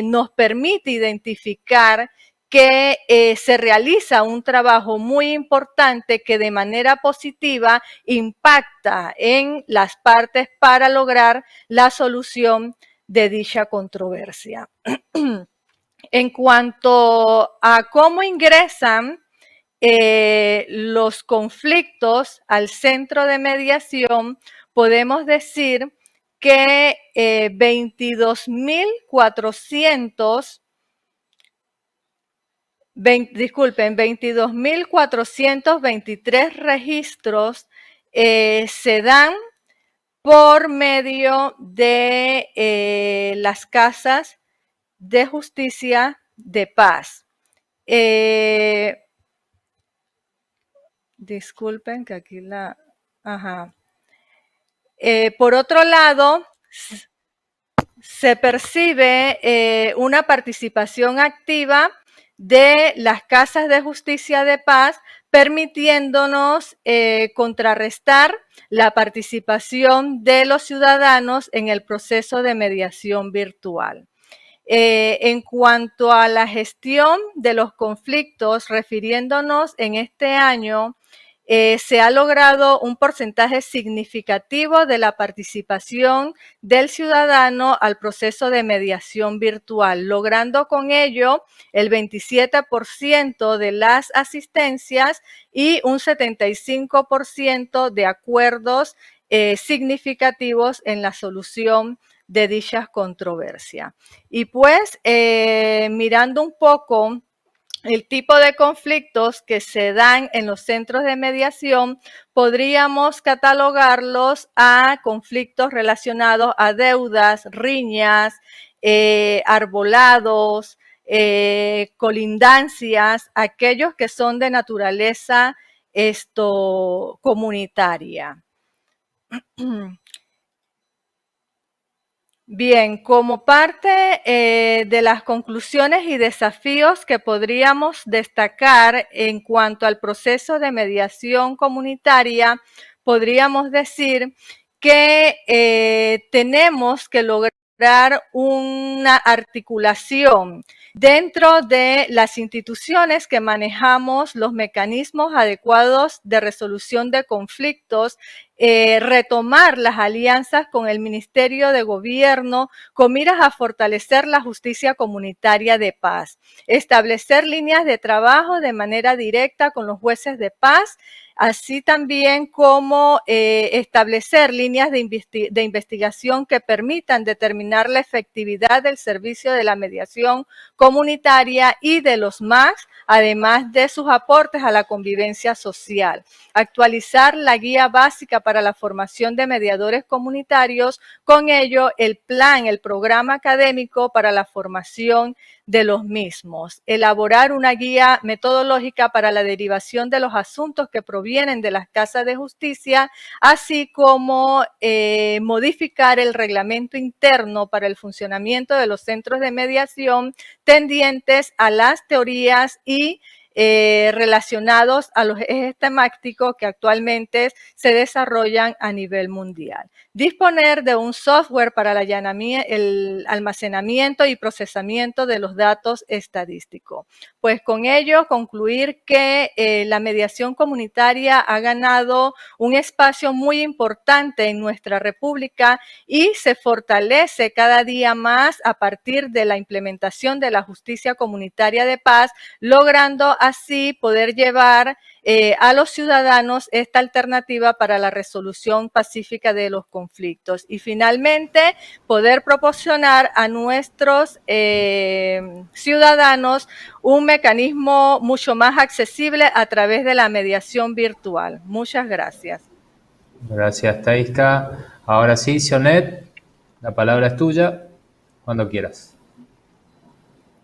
nos permite identificar que se realiza un trabajo muy importante que de manera positiva impacta en las partes para lograr la solución de dicha controversia. En cuanto a cómo ingresan los conflictos al centro de mediación, podemos decir que 22.423 registros se dan por medio de las casas de justicia de paz. Disculpen que aquí la... Ajá. Por otro lado, se percibe una participación activa de las casas de justicia de paz, permitiéndonos contrarrestar la participación de los ciudadanos en el proceso de mediación virtual. En cuanto a la gestión de los conflictos, refiriéndonos en este año, se ha logrado un porcentaje significativo de la participación del ciudadano al proceso de mediación virtual, logrando con ello el 27% de las asistencias y un 75% de acuerdos significativos en la solución de dichas controversias. Y pues, mirando un poco el tipo de conflictos que se dan en los centros de mediación, podríamos catalogarlos a conflictos relacionados a deudas, riñas, arbolados, colindancias, aquellos que son de naturaleza comunitaria. Bien, como parte de las conclusiones y desafíos que podríamos destacar en cuanto al proceso de mediación comunitaria, podríamos decir que tenemos que lograr una articulación dentro de las instituciones que manejamos los mecanismos adecuados de resolución de conflictos, retomar las alianzas con el Ministerio de Gobierno con miras a fortalecer la justicia comunitaria de paz, establecer líneas de trabajo de manera directa con los jueces de paz, así también como establecer líneas de investigación que permitan determinar la efectividad del servicio de la mediación comunitaria y de los MACs, además de sus aportes a la convivencia social. Actualizar la guía básica para la formación de mediadores comunitarios, con ello el programa académico para la formación de los mismos. Elaborar una guía metodológica para la derivación de los asuntos que provienen de las casas de justicia, así como modificar el reglamento interno para el funcionamiento de los centros de mediación tendientes a las teorías y relacionados a los ejes temáticos que actualmente se desarrollan a nivel mundial. Disponer de un software para el almacenamiento y procesamiento de los datos estadísticos. Pues con ello concluir que la mediación comunitaria ha ganado un espacio muy importante en nuestra República y se fortalece cada día más a partir de la implementación de la justicia comunitaria de paz, logrando así poder llevar a los ciudadanos esta alternativa para la resolución pacífica de los conflictos. Y finalmente, poder proporcionar a nuestros ciudadanos un mecanismo mucho más accesible a través de la mediación virtual. Muchas gracias. Gracias, Thaisa. Ahora sí, Sionet, la palabra es tuya, cuando quieras.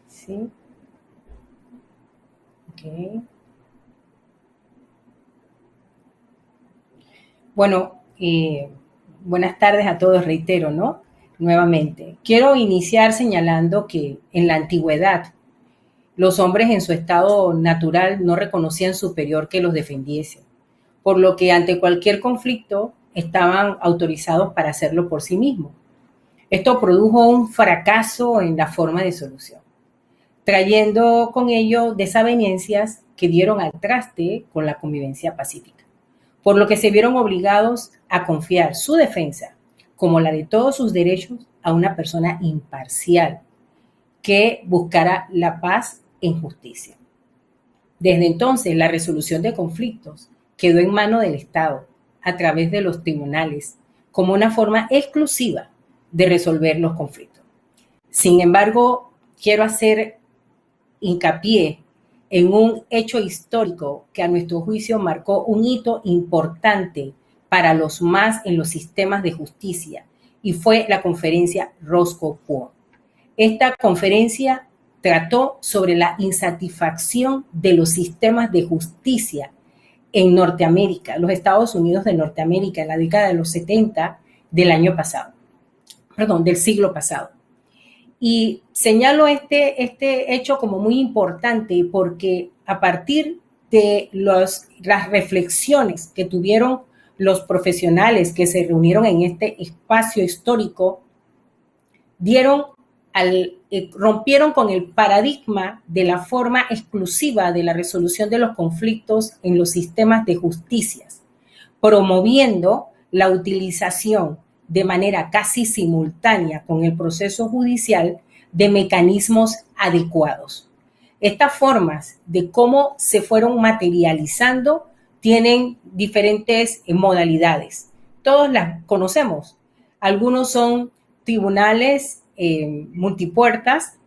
Sí. Ok. Bueno, buenas tardes a todos, reitero, ¿no? Nuevamente. Quiero iniciar señalando que en la antigüedad los hombres en su estado natural no reconocían superior que los defendiese, por lo que ante cualquier conflicto estaban autorizados para hacerlo por sí mismos. Esto produjo un fracaso en la forma de solución, trayendo con ello desavenencias que dieron al traste con la convivencia pacífica, por lo que se vieron obligados a confiar su defensa, como la de todos sus derechos, a una persona imparcial, que buscara la paz en justicia. Desde entonces, la resolución de conflictos quedó en manos del Estado a través de los tribunales como una forma exclusiva de resolver los conflictos. Sin embargo, quiero hacer hincapié en un hecho histórico que a nuestro juicio marcó un hito importante para los más en los sistemas de justicia, y fue la conferencia Roscoe-Point. Esta conferencia trató sobre la insatisfacción de los sistemas de justicia en Norteamérica, los Estados Unidos de Norteamérica, en la década de los 70 del siglo pasado. Y señalo este hecho como muy importante porque a partir de las reflexiones que tuvieron los profesionales que se reunieron en este espacio histórico, rompieron con el paradigma de la forma exclusiva de la resolución de los conflictos en los sistemas de justicia, promoviendo la utilización de manera casi simultánea con el proceso judicial de mecanismos adecuados. Estas formas de cómo se fueron materializando tienen diferentes modalidades. Todos las conocemos. Algunos son tribunales multipuertas,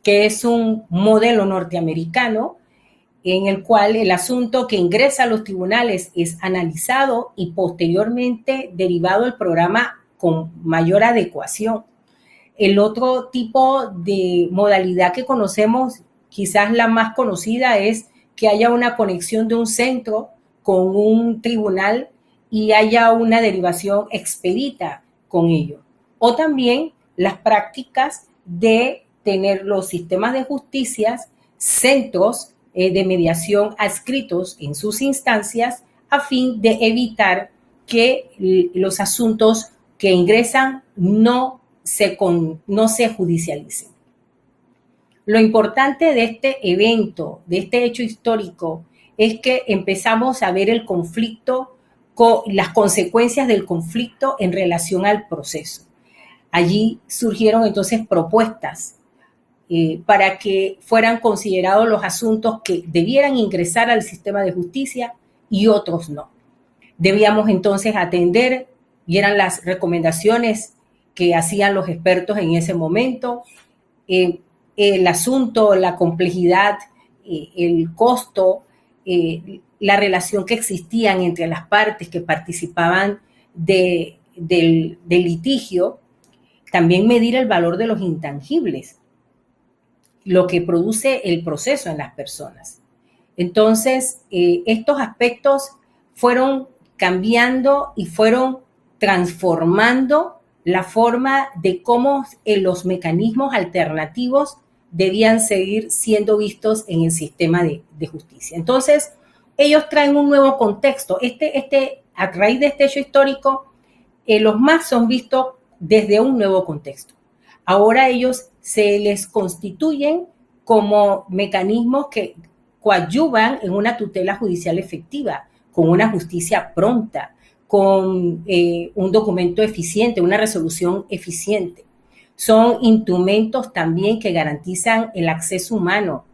que es un modelo norteamericano en el cual el asunto que ingresa a los tribunales es analizado y posteriormente derivado el programa con mayor adecuación. El otro tipo de modalidad que conocemos, quizás la más conocida, es que haya una conexión de un centro con un tribunal y haya una derivación expedita con ello. O también las prácticas de tener los sistemas de justicia, centros de mediación adscritos en sus instancias a fin de evitar que los asuntos que ingresan no se judicialicen. Lo importante de este evento, de este hecho histórico, es que empezamos a ver el conflicto, las consecuencias del conflicto en relación al proceso. Allí surgieron entonces propuestas para que fueran considerados los asuntos que debieran ingresar al sistema de justicia y otros no. Debíamos entonces atender, y eran las recomendaciones que hacían los expertos en ese momento, el asunto, la complejidad, el costo, la relación que existían entre las partes que participaban del litigio, también medir el valor de los intangibles, lo que produce el proceso en las personas. Entonces, estos aspectos fueron cambiando y fueron transformando la forma de cómo los mecanismos alternativos debían seguir siendo vistos en el sistema de justicia. Entonces, ellos traen un nuevo contexto. A raíz de este hecho histórico, los MAC son vistos desde un nuevo contexto. Ahora ellos se les constituyen como mecanismos que coadyuvan en una tutela judicial efectiva, con una justicia pronta, con un documento eficiente, una resolución eficiente. Son instrumentos también que garantizan el acceso humano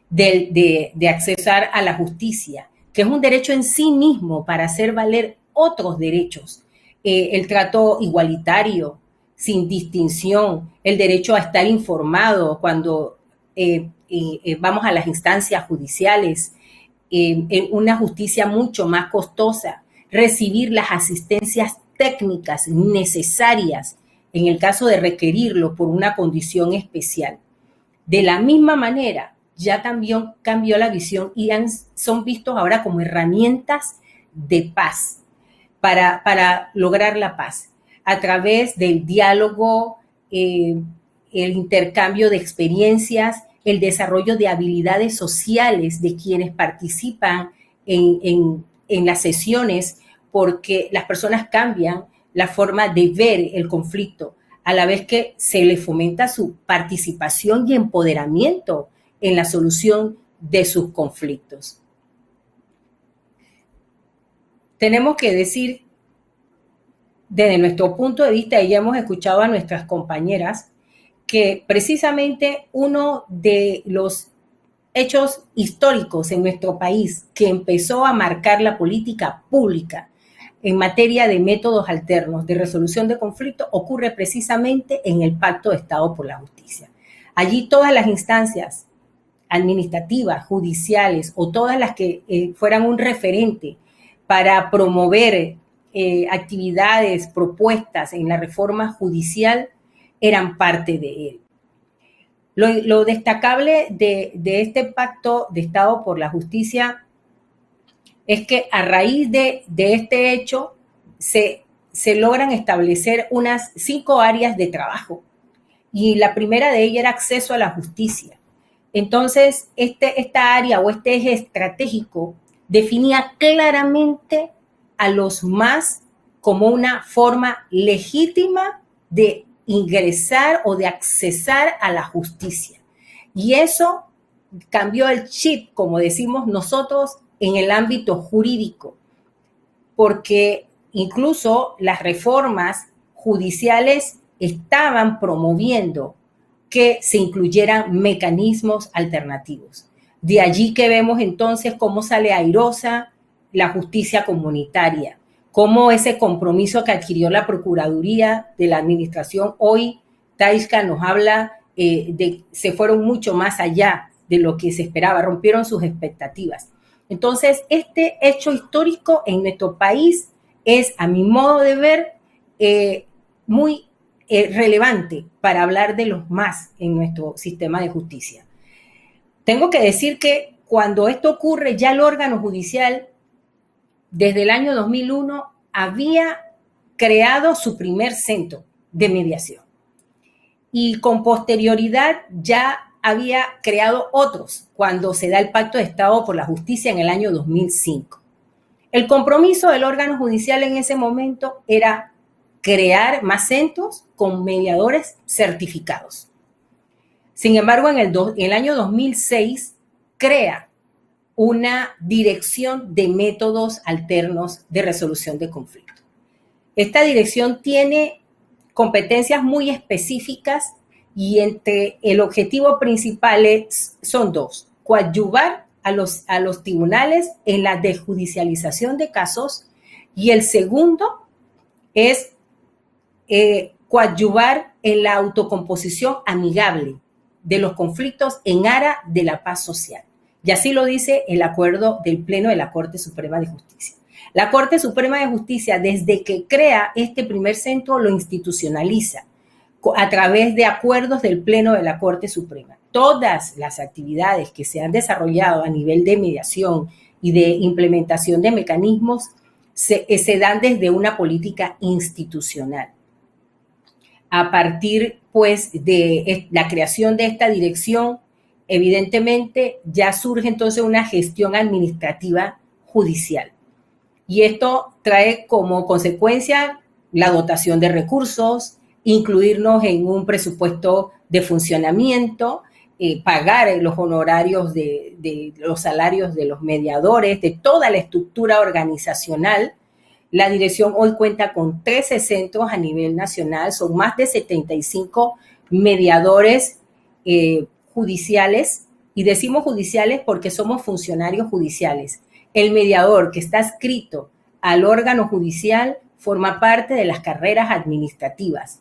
de accesar a la justicia, que es un derecho en sí mismo para hacer valer otros derechos. El trato igualitario, sin distinción, el derecho a estar informado cuando vamos a las instancias judiciales, una justicia mucho más costosa, recibir las asistencias técnicas necesarias en el caso de requerirlo por una condición especial. De la misma manera, ya también cambió la visión y son vistos ahora como herramientas de paz, para lograr la paz, a través del diálogo, el intercambio de experiencias, el desarrollo de habilidades sociales de quienes participan en las sesiones, porque las personas cambian la forma de ver el conflicto, a la vez que se les fomenta su participación y empoderamiento en la solución de sus conflictos. Tenemos que decir, desde nuestro punto de vista, y ya hemos escuchado a nuestras compañeras, que precisamente uno de los hechos históricos en nuestro país que empezó a marcar la política pública en materia de métodos alternos de resolución de conflictos ocurre precisamente en el Pacto de Estado por la Justicia. Allí todas las instancias administrativas, judiciales o todas las que fueran un referente para promover actividades propuestas en la reforma judicial eran parte de él. Lo destacable de este Pacto de Estado por la Justicia es que a raíz de este hecho se logran establecer unas 5 áreas de trabajo y la primera de ellas era acceso a la justicia. Entonces, esta área o este eje estratégico definía claramente a los MAS como una forma legítima de ingresar o de accesar a la justicia. Y eso cambió el chip, como decimos nosotros, en el ámbito jurídico, porque incluso las reformas judiciales estaban promoviendo que se incluyeran mecanismos alternativos. De allí que vemos entonces cómo sale airosa la justicia comunitaria, cómo ese compromiso que adquirió la Procuraduría de la Administración, hoy Taiska nos habla de se fueron mucho más allá de lo que se esperaba, rompieron sus expectativas. Entonces, este hecho histórico en nuestro país es, a mi modo de ver, muy relevante para hablar de los MAS en nuestro sistema de justicia. Tengo que decir que cuando esto ocurre, ya el órgano judicial, desde el año 2001, había creado su primer centro de mediación. Y con posterioridad ya había creado otros cuando se da el Pacto de Estado por la Justicia en el año 2005. El compromiso del órgano judicial en ese momento era crear más centros con mediadores certificados. Sin embargo, en el año 2006 crea una dirección de métodos alternos de resolución de conflictos. Esta dirección tiene competencias muy específicas y entre el objetivo principal son 2: coadyuvar a los tribunales en la desjudicialización de casos, y el segundo es coadyuvar en la autocomposición amigable de los conflictos en aras de la paz social. Y así lo dice el acuerdo del Pleno de la Corte Suprema de Justicia. La Corte Suprema de Justicia, desde que crea este primer centro, lo institucionaliza a través de acuerdos del Pleno de la Corte Suprema. Todas las actividades que se han desarrollado a nivel de mediación y de implementación de mecanismos se dan desde una política institucional. A partir, pues, de la creación de esta dirección, evidentemente ya surge entonces una gestión administrativa judicial. Y esto trae como consecuencia la dotación de recursos, incluirnos en un presupuesto de funcionamiento, pagar los honorarios de los salarios de los mediadores, de toda la estructura organizacional. La dirección hoy cuenta con 13 centros a nivel nacional, son más de 75 mediadores judiciales, y decimos judiciales porque somos funcionarios judiciales. El mediador que está adscrito al órgano judicial forma parte de las carreras administrativas.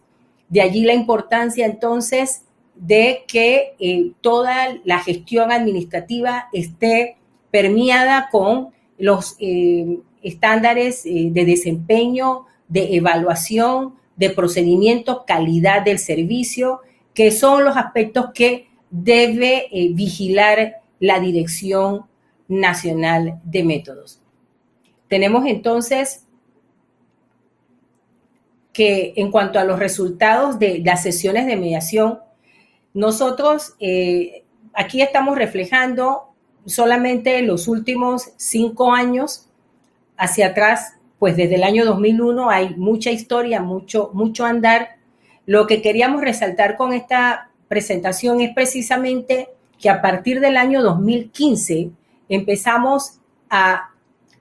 De allí la importancia entonces de que toda la gestión administrativa esté permeada con los estándares de desempeño, de evaluación, de procedimientos, calidad del servicio, que son los aspectos que debe vigilar la Dirección Nacional de Métodos. Tenemos entonces que en cuanto a los resultados de las sesiones de mediación, nosotros aquí estamos reflejando solamente los últimos 5 años hacia atrás, pues desde el año 2001 hay mucha historia, mucho andar. Lo que queríamos resaltar con esta presentación es precisamente que a partir del año 2015 empezamos a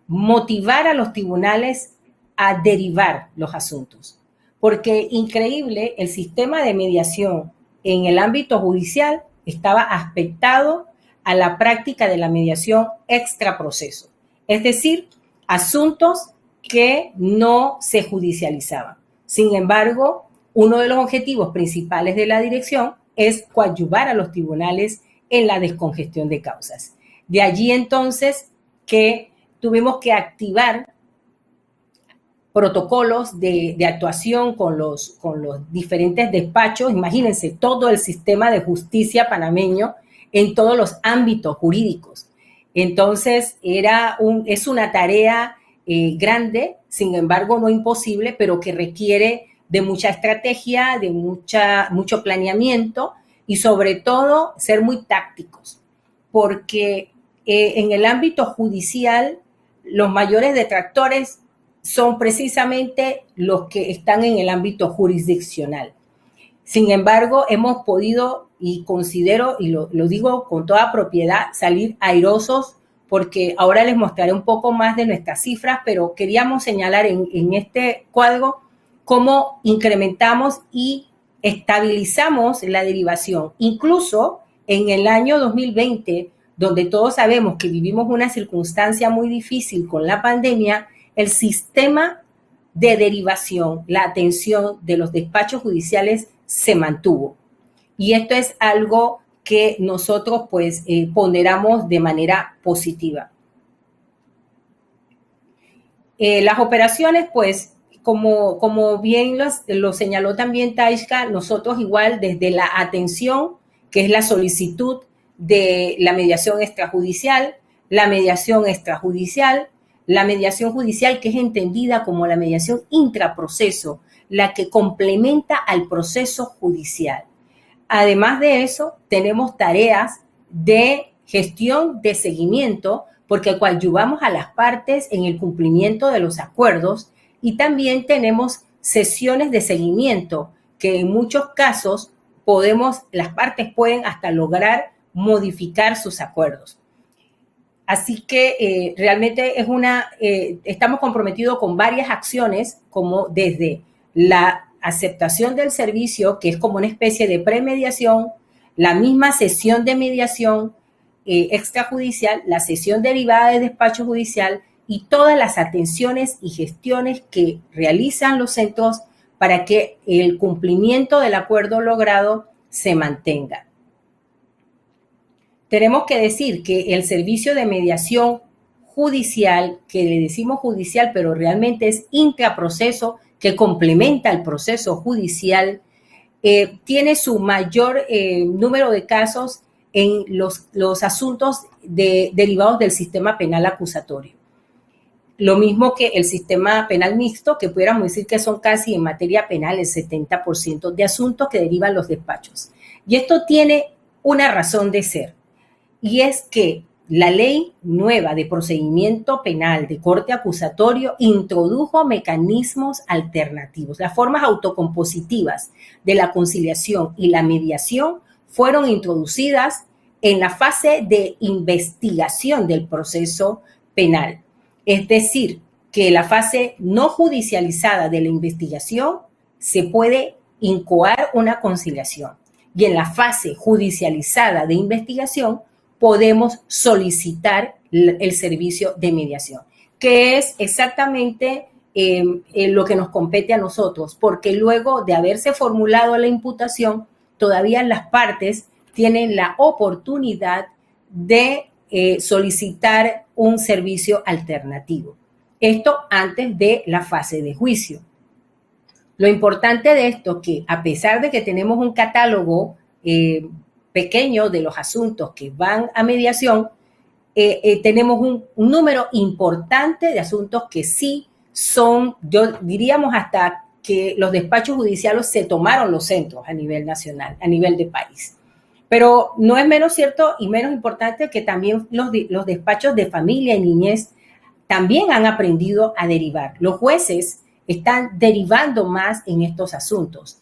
motivar a los tribunales a derivar los asuntos. Porque increíble, el sistema de mediación en el ámbito judicial estaba aspectado a la práctica de la mediación extraproceso, es decir, asuntos que no se judicializaban. Sin embargo, uno de los objetivos principales de la dirección es coadyuvar a los tribunales en la descongestión de causas. De allí entonces que tuvimos que activar protocolos de actuación con los diferentes despachos. Imagínense todo el sistema de justicia panameño en todos los ámbitos jurídicos. Entonces es una tarea grande, sin embargo no imposible, pero que requiere de mucha estrategia, de mucho planeamiento y sobre todo ser muy tácticos, porque en el ámbito judicial los mayores detractores son precisamente los que están en el ámbito jurisdiccional. Sin embargo, hemos podido, y considero, y lo digo con toda propiedad, salir airosos, porque ahora les mostraré un poco más de nuestras cifras, pero queríamos señalar en este cuadro cómo incrementamos y estabilizamos la derivación. Incluso en el año 2020, donde todos sabemos que vivimos una circunstancia muy difícil con la pandemia, el sistema de derivación, la atención de los despachos judiciales se mantuvo. Y esto es algo que nosotros pues ponderamos de manera positiva. Las operaciones pues, como bien lo señaló también Taishka, nosotros igual desde la atención, que es la solicitud de la mediación extrajudicial, la mediación extrajudicial, la mediación judicial, que es entendida como la mediación intraproceso, la que complementa al proceso judicial. Además de eso, tenemos tareas de gestión de seguimiento, porque coadyuvamos a las partes en el cumplimiento de los acuerdos, y también tenemos sesiones de seguimiento, que en muchos casos las partes pueden hasta lograr modificar sus acuerdos. Así que realmente estamos comprometidos con varias acciones, como desde la aceptación del servicio, que es como una especie de premediación, la misma sesión de mediación extrajudicial, la sesión derivada de despacho judicial y todas las atenciones y gestiones que realizan los centros para que el cumplimiento del acuerdo logrado se mantenga. Tenemos que decir que el servicio de mediación judicial, que le decimos judicial, pero realmente es intraproceso, que complementa el proceso judicial, tiene su mayor número de casos en los asuntos derivados del sistema penal acusatorio. Lo mismo que el sistema penal mixto, que pudiéramos decir que son casi en materia penal el 70% de asuntos que derivan los despachos. Y esto tiene una razón de ser, y es que la ley nueva de procedimiento penal de corte acusatorio introdujo mecanismos alternativos. Las formas autocompositivas de la conciliación y la mediación fueron introducidas en la fase de investigación del proceso penal. Es decir, que la fase no judicializada de la investigación se puede incoar una conciliación. Y en la fase judicializada de investigación podemos solicitar el servicio de mediación, que es exactamente lo que nos compete a nosotros, porque luego de haberse formulado la imputación, todavía las partes tienen la oportunidad de solicitar un servicio alternativo. Esto antes de la fase de juicio. Lo importante de esto es que, a pesar de que tenemos un catálogo pequeño de los asuntos que van a mediación, tenemos un número importante de asuntos que sí son, yo diríamos hasta que los despachos judiciales se tomaron los centros a nivel nacional, a nivel de país. Pero no es menos cierto y menos importante que también los despachos de familia y niñez también han aprendido a derivar. Los jueces están derivando más en estos asuntos.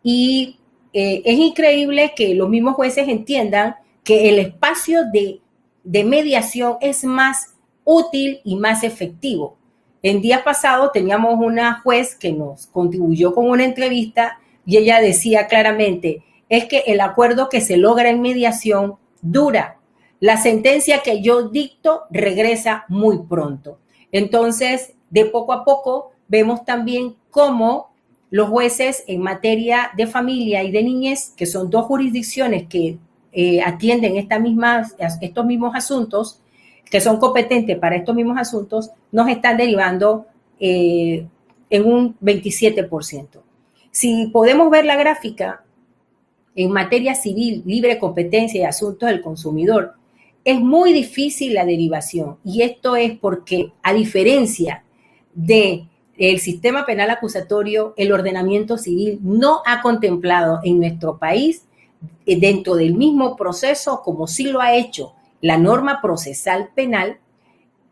Y es increíble que los mismos jueces entiendan que el espacio de mediación es más útil y más efectivo. En días pasados teníamos una juez que nos contribuyó con una entrevista y ella decía claramente, es que el acuerdo que se logra en mediación dura. La sentencia que yo dicto regresa muy pronto. Entonces, de poco a poco, vemos también cómo los jueces en materia de familia y de niñez, que son dos jurisdicciones que atienden estos mismos asuntos, que son competentes para estos mismos asuntos, nos están derivando en un 27%. Si podemos ver la gráfica, en materia civil, libre competencia y asuntos del consumidor, es muy difícil la derivación. Y esto es porque, a diferencia del sistema penal acusatorio, el ordenamiento civil no ha contemplado en nuestro país, dentro del mismo proceso, como sí lo ha hecho la norma procesal penal,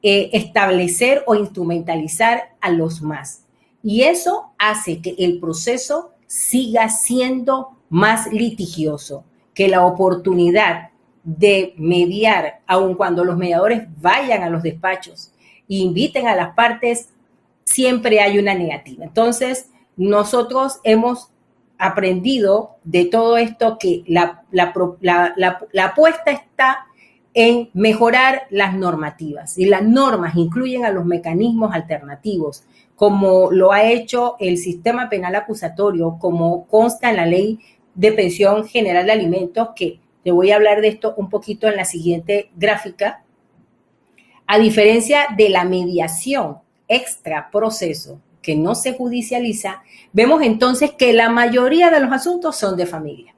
establecer o instrumentalizar a los más. Y eso hace que el proceso siga siendo más litigioso, que la oportunidad de mediar, aun cuando los mediadores vayan a los despachos e inviten a las partes, siempre hay una negativa. Entonces, nosotros hemos aprendido de todo esto que la apuesta está en mejorar las normativas, y las normas incluyen a los mecanismos alternativos, como lo ha hecho el sistema penal acusatorio, como consta en la Ley de Pensión General de Alimentos, que te voy a hablar de esto un poquito en la siguiente gráfica. A diferencia de la mediación extra proceso, que no se judicializa, vemos entonces que la mayoría de los asuntos son de familia,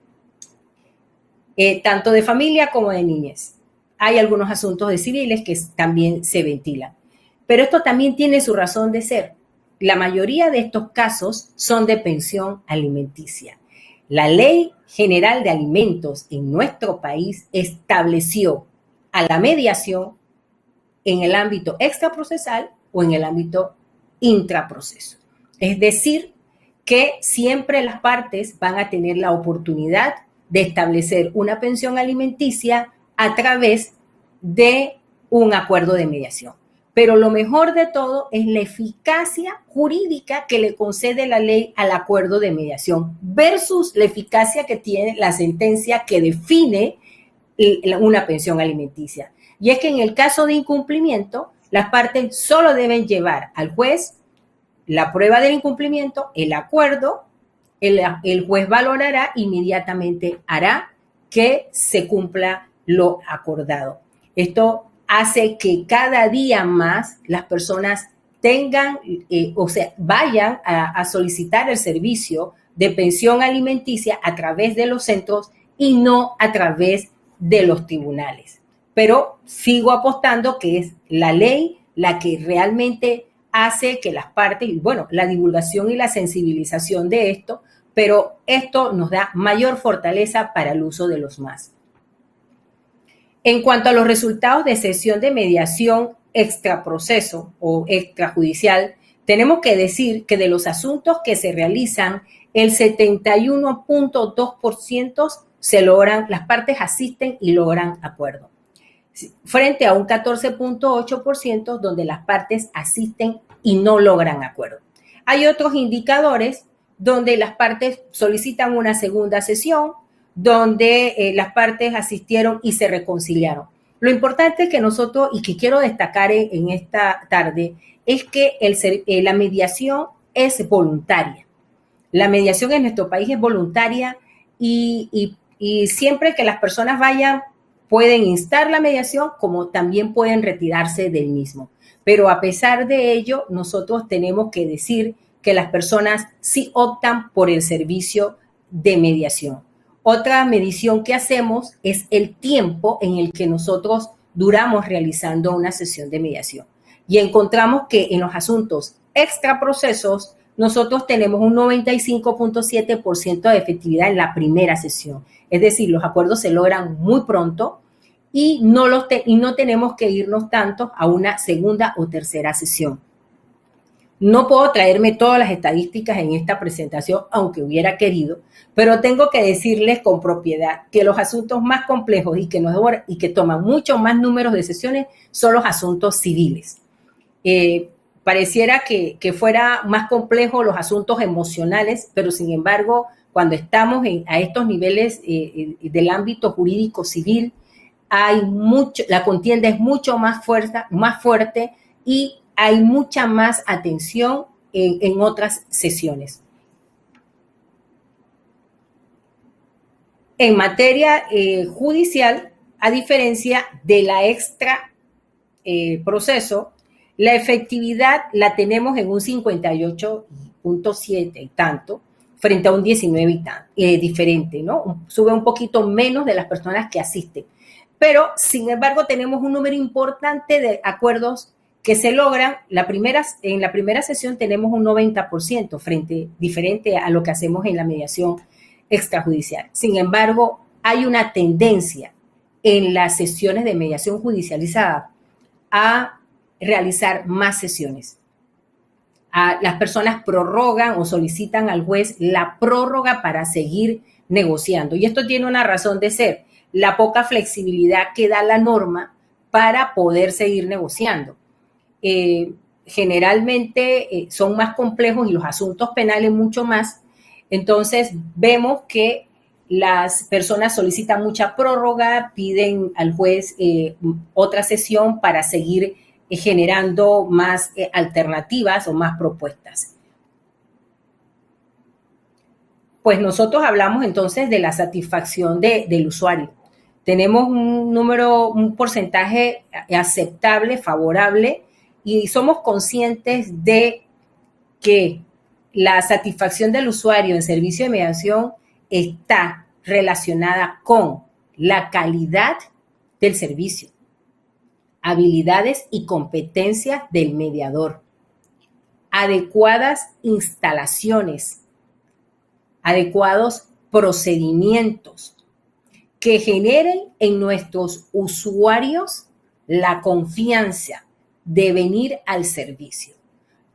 tanto de familia como de niñez. Hay algunos asuntos de civiles que también se ventilan, pero esto también tiene su razón de ser. La mayoría de estos casos son de pensión alimenticia. La Ley General de Alimentos en nuestro país estableció a la mediación en el ámbito extraprocesal o en el ámbito intraproceso. Es decir, que siempre las partes van a tener la oportunidad de establecer una pensión alimenticia a través de un acuerdo de mediación. Pero lo mejor de todo es la eficacia jurídica que le concede la ley al acuerdo de mediación versus la eficacia que tiene la sentencia que define una pensión alimenticia. Y es que en el caso de incumplimiento, las partes solo deben llevar al juez la prueba del incumplimiento, el acuerdo, el juez valorará, inmediatamente hará que se cumpla lo acordado. Esto hace que cada día más las personas vayan a solicitar el servicio de pensión alimenticia a través de los centros y no a través de los tribunales. Pero sigo apostando que es la ley la que realmente hace que las partes, bueno, la divulgación y la sensibilización de esto, pero esto nos da mayor fortaleza para el uso de los más. En cuanto a los resultados de sesión de mediación extraproceso o extrajudicial, tenemos que decir que de los asuntos que se realizan, el 71.2% las partes asisten y logran acuerdo, frente a un 14.8% donde las partes asisten y no logran acuerdo. Hay otros indicadores donde las partes solicitan una segunda sesión, donde las partes asistieron y se reconciliaron. Lo importante es que nosotros, y que quiero destacar en esta tarde, es que la mediación es voluntaria. La mediación en nuestro país es voluntaria y siempre que las personas vayan, pueden instar la mediación como también pueden retirarse del mismo. Pero a pesar de ello, nosotros tenemos que decir que las personas sí optan por el servicio de mediación. Otra medición que hacemos es el tiempo en el que nosotros duramos realizando una sesión de mediación. Y encontramos que en los asuntos extraprocesos, nosotros tenemos un 95.7% de efectividad en la primera sesión. Es decir, los acuerdos se logran muy pronto y no tenemos que irnos tanto a una segunda o tercera sesión. No puedo traerme todas las estadísticas en esta presentación, aunque hubiera querido, pero tengo que decirles con propiedad que los asuntos más complejos y que toman mucho más números de sesiones son los asuntos civiles. Pareciera que fuera más complejo los asuntos emocionales, pero sin embargo, cuando estamos a estos niveles del ámbito jurídico civil, la contienda es mucho más fuerte y hay mucha más atención en otras sesiones. En materia judicial, a diferencia de la extra proceso, la efectividad la tenemos en un 58.7 y tanto, frente a un 19 y tanto, diferente, ¿no? Sube un poquito menos de las personas que asisten. Pero, sin embargo, tenemos un número importante de acuerdos que se logran. En la primera sesión tenemos un 90% diferente a lo que hacemos en la mediación extrajudicial. Sin embargo, hay una tendencia en las sesiones de mediación judicializada a realizar más sesiones. Las personas prorrogan o solicitan al juez la prórroga para seguir negociando. Y esto tiene una razón de ser, la poca flexibilidad que da la norma para poder seguir negociando. Generalmente son más complejos y los asuntos penales mucho más. Entonces vemos que las personas solicitan mucha prórroga, piden al juez otra sesión para seguir generando más alternativas o más propuestas. Pues nosotros hablamos entonces de la satisfacción del usuario. Tenemos un porcentaje aceptable, favorable, y somos conscientes de que la satisfacción del usuario en servicio de mediación está relacionada con la calidad del servicio, habilidades y competencias del mediador, adecuadas instalaciones, adecuados procedimientos que generen en nuestros usuarios la confianza de venir al servicio.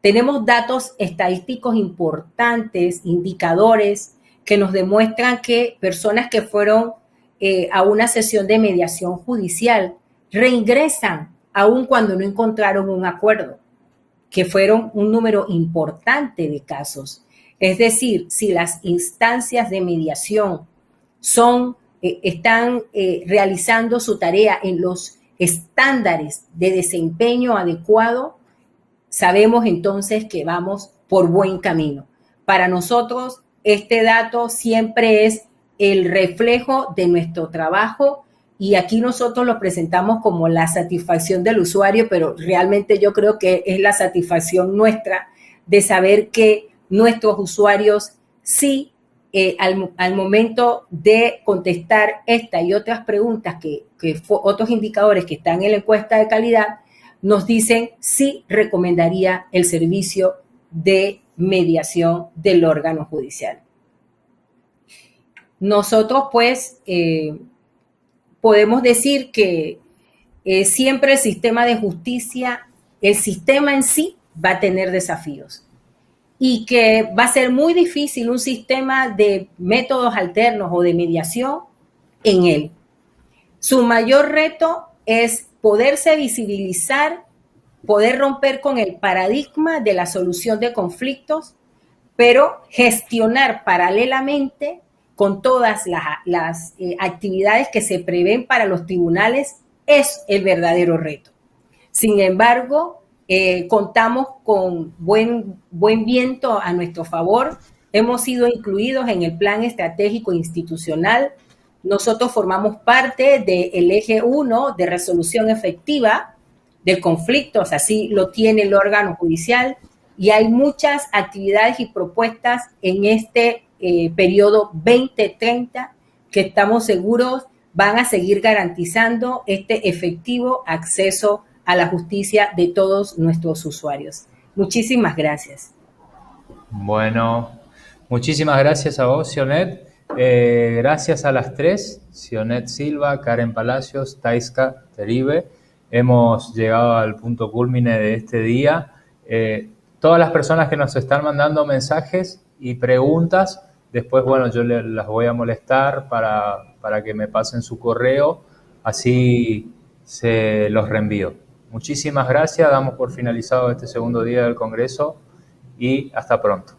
Tenemos datos estadísticos importantes, indicadores que nos demuestran que personas que fueron a una sesión de mediación judicial reingresan aun cuando no encontraron un acuerdo, que fueron un número importante de casos. Es decir, si las instancias de mediación están realizando su tarea en los estándares de desempeño adecuado, sabemos entonces que vamos por buen camino. Para nosotros, este dato siempre es el reflejo de nuestro trabajo y aquí nosotros lo presentamos como la satisfacción del usuario, pero realmente yo creo que es la satisfacción nuestra de saber que nuestros usuarios sí, al momento de contestar esta y otras preguntas, otros indicadores que están en la encuesta de calidad, nos dicen sí recomendaría el servicio de mediación del órgano judicial. Nosotros, pues, podemos decir que siempre el sistema de justicia, el sistema en sí va a tener desafíos y que va a ser muy difícil un sistema de métodos alternos o de mediación en él. Su mayor reto es poderse visibilizar, poder romper con el paradigma de la solución de conflictos, pero gestionar paralelamente con todas las actividades que se prevén para los tribunales es el verdadero reto. Sin embargo, contamos con buen viento a nuestro favor. Hemos sido incluidos en el Plan Estratégico Institucional. Nosotros formamos parte del eje 1 de resolución efectiva de conflictos, así lo tiene el órgano judicial, y hay muchas actividades y propuestas en este periodo 2030 que estamos seguros van a seguir garantizando este efectivo acceso a la justicia de todos nuestros usuarios. Muchísimas gracias. Bueno, muchísimas gracias a vos, Sionet. Gracias a las tres, Sionet Silva, Karen Palacios, Taiska Teribe. Hemos llegado al punto culmine de este día. Todas las personas que nos están mandando mensajes y preguntas, después, bueno, yo las voy a molestar para que me pasen su correo, así se los reenvío. Muchísimas gracias, damos por finalizado este segundo día del Congreso y hasta pronto.